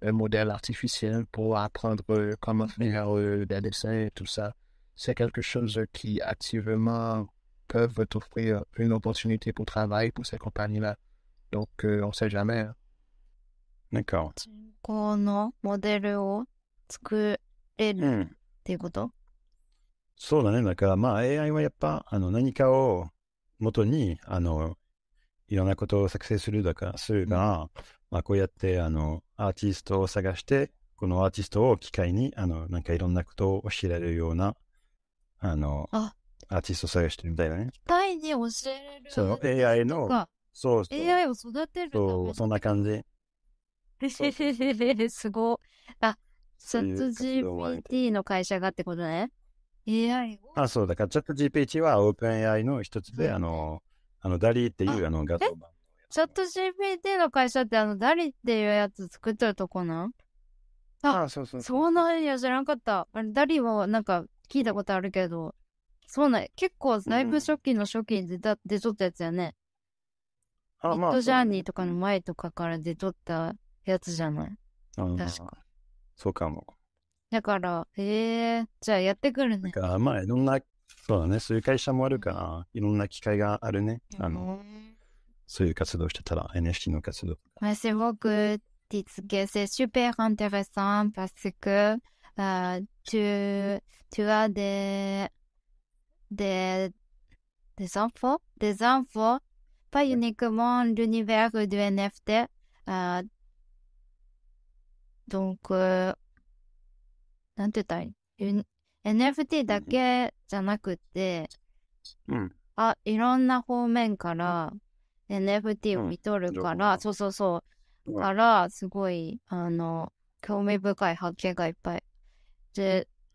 [SPEAKER 2] un modèle artificiel pour apprendre comment faire des dessins et tout ça. C'est quelque chose qui activement peuvent t'offrir une opportunité pour travailler pour ces compagnies-là. Donc, on ne sait jamais. Hein.
[SPEAKER 3] D'accord.
[SPEAKER 1] このモデルを作れるっていうこと？
[SPEAKER 3] そうだね。だからまあ AI はやっぱ何かを元にいろんなことを作成するから、まあこうやってアーティストを探してこのアーティストを機会になんかいろんなことを教えられるようなアーティストを探してるみたいだね。
[SPEAKER 1] 機械に教えれる。
[SPEAKER 3] そう AI のそう
[SPEAKER 1] AI を育てるため
[SPEAKER 3] そうそんな感じ。
[SPEAKER 1] すごい。チャット GPT の会社がってことね。AI を。
[SPEAKER 3] そう、だからチャット GPT は OpenAI の一つで、DALL-E っていう画像版。
[SPEAKER 1] チャット GPT の会社ってDALL-E っていうやつ作ってるとこなん？
[SPEAKER 3] そう。
[SPEAKER 1] そうなんや、知らんかった。DALL-E はなんか聞いたことあるけど、そうなんや。結構だいぶ初期に出とったやつやね。ミッドジャーニーとかの前とかから出とったやつじゃない？確か。
[SPEAKER 3] そうかも。
[SPEAKER 1] だから、じゃあやってくるね。
[SPEAKER 3] だからまあいろんな、そうだね、そういう会社もあるから、いろんな機会があるね。そういう活動してたら、NFT の活動。
[SPEAKER 1] C'est vrai que c'est super intéressant parce que tu as des infos, pas uniquement l'univers du NFT. Donc, なんて言ったらいい？ NFT だけじゃなくて、いろんな方面から NFT を見とるから、そう。から、すごい、興味深い発見がいっぱい。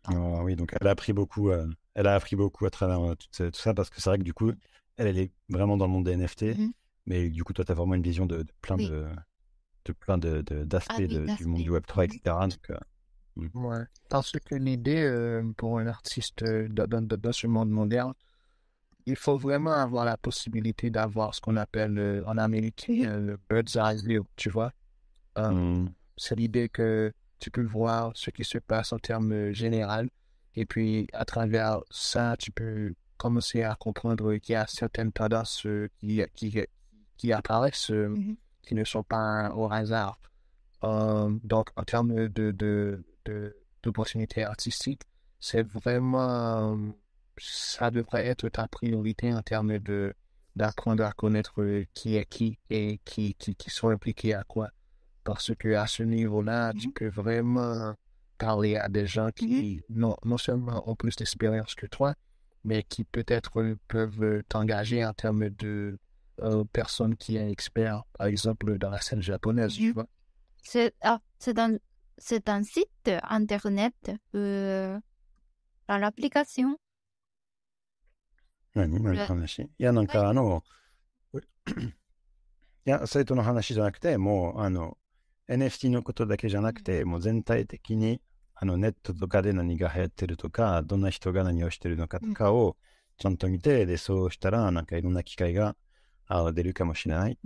[SPEAKER 3] Oui, donc elle a appris beaucoup à travers tout ça parce que c'est vrai que du coup, elle est vraiment dans le monde des NFT, mais du coup, toi, tu as vraiment une vision de plein d'aspects du monde du Web3, etc. Donc,
[SPEAKER 2] ouais. Parce que l'idée pour un artiste dans ce monde moderne, il faut vraiment avoir la possibilité d'avoir ce qu'on appelle en américain le bird's eye view, tu vois. Euh, c'est l'idée que tu peux voir ce qui se passe en termes généraux et puis à travers ça, tu peux commencer à comprendre qu'il y a certaines tendances qui apparaissent, qui ne sont pas au hasard. Donc, en termes d'opportunités artistiques, c'est vraiment, ça devrait être ta priorité en termes d'apprendre à connaître qui est qui et qui sont impliqués à quoi. Parce que à ce niveau-là, tu peux vraiment parler à des gens qui non seulement ont plus d'expérience que toi, mais qui peut-être peuvent t'engager en termes de personnes qui sont experts, par exemple, dans la scène japonaise, tu vois.
[SPEAKER 1] C'est un site internet dans l'application.
[SPEAKER 3] 何の話？いや、なんかいや、サイトの話じゃなくて、もう、NFT のことだけじゃなくて、もう全体的に、ネットとかで何が流行ってるとか、どんな人が何をしてるのかとかをちゃんと見て、で、そうしたら、なんかいろんな機会が出るかもしれない。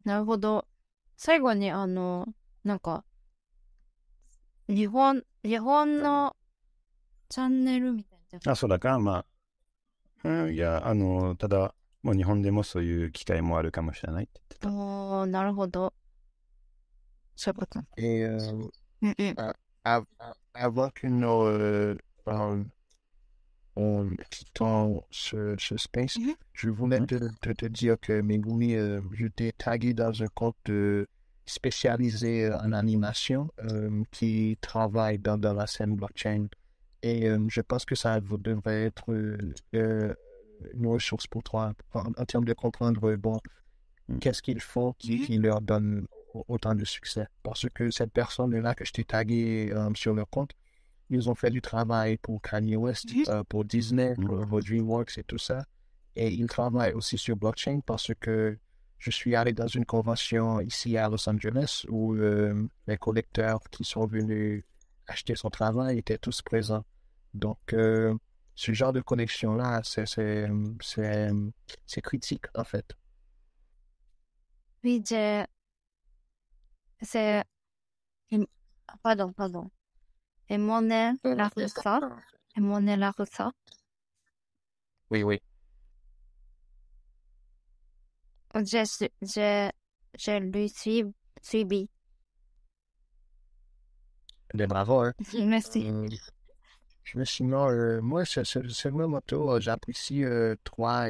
[SPEAKER 1] なるほど。最後に、なんか、日本のチャンネルみたいな。
[SPEAKER 3] あ、そうだか、まあ、いや、ただ、もう日本でもそういう機会もあるかもしれないって言ってた。
[SPEAKER 1] なるほど。そういうこと。
[SPEAKER 2] Et avant que nous on quittons ce space, je voulais te dire que Megumi, je t'ai tagué dans un compte spécialisé en animation qui travaille dans la scène blockchain. Et je pense que ça devrait être une ressource pour toi en termes de comprendre, bon, qu'est-ce qu'ils font qui leur donne autant de succès. Parce que cette personne-là que je t'ai tagué sur leur compte, ils ont fait du travail pour Kanye West, pour Disney, pour DreamWorks et tout ça. Et ils travaillent aussi sur blockchain parce que je suis allé dans une convention ici à Los Angeles où les collecteurs qui sont venus acheter son travail étaient tous présents. Donc, ce genre de connexion-là, c'est critique en fait.
[SPEAKER 1] Oui, c'est... Pardon. Emone Larusa.
[SPEAKER 2] Oui.
[SPEAKER 1] Je lui suivi.
[SPEAKER 2] Bravo, hein.
[SPEAKER 1] Merci.
[SPEAKER 2] Mais sinon, moi, c'est le même moto. J'apprécie toi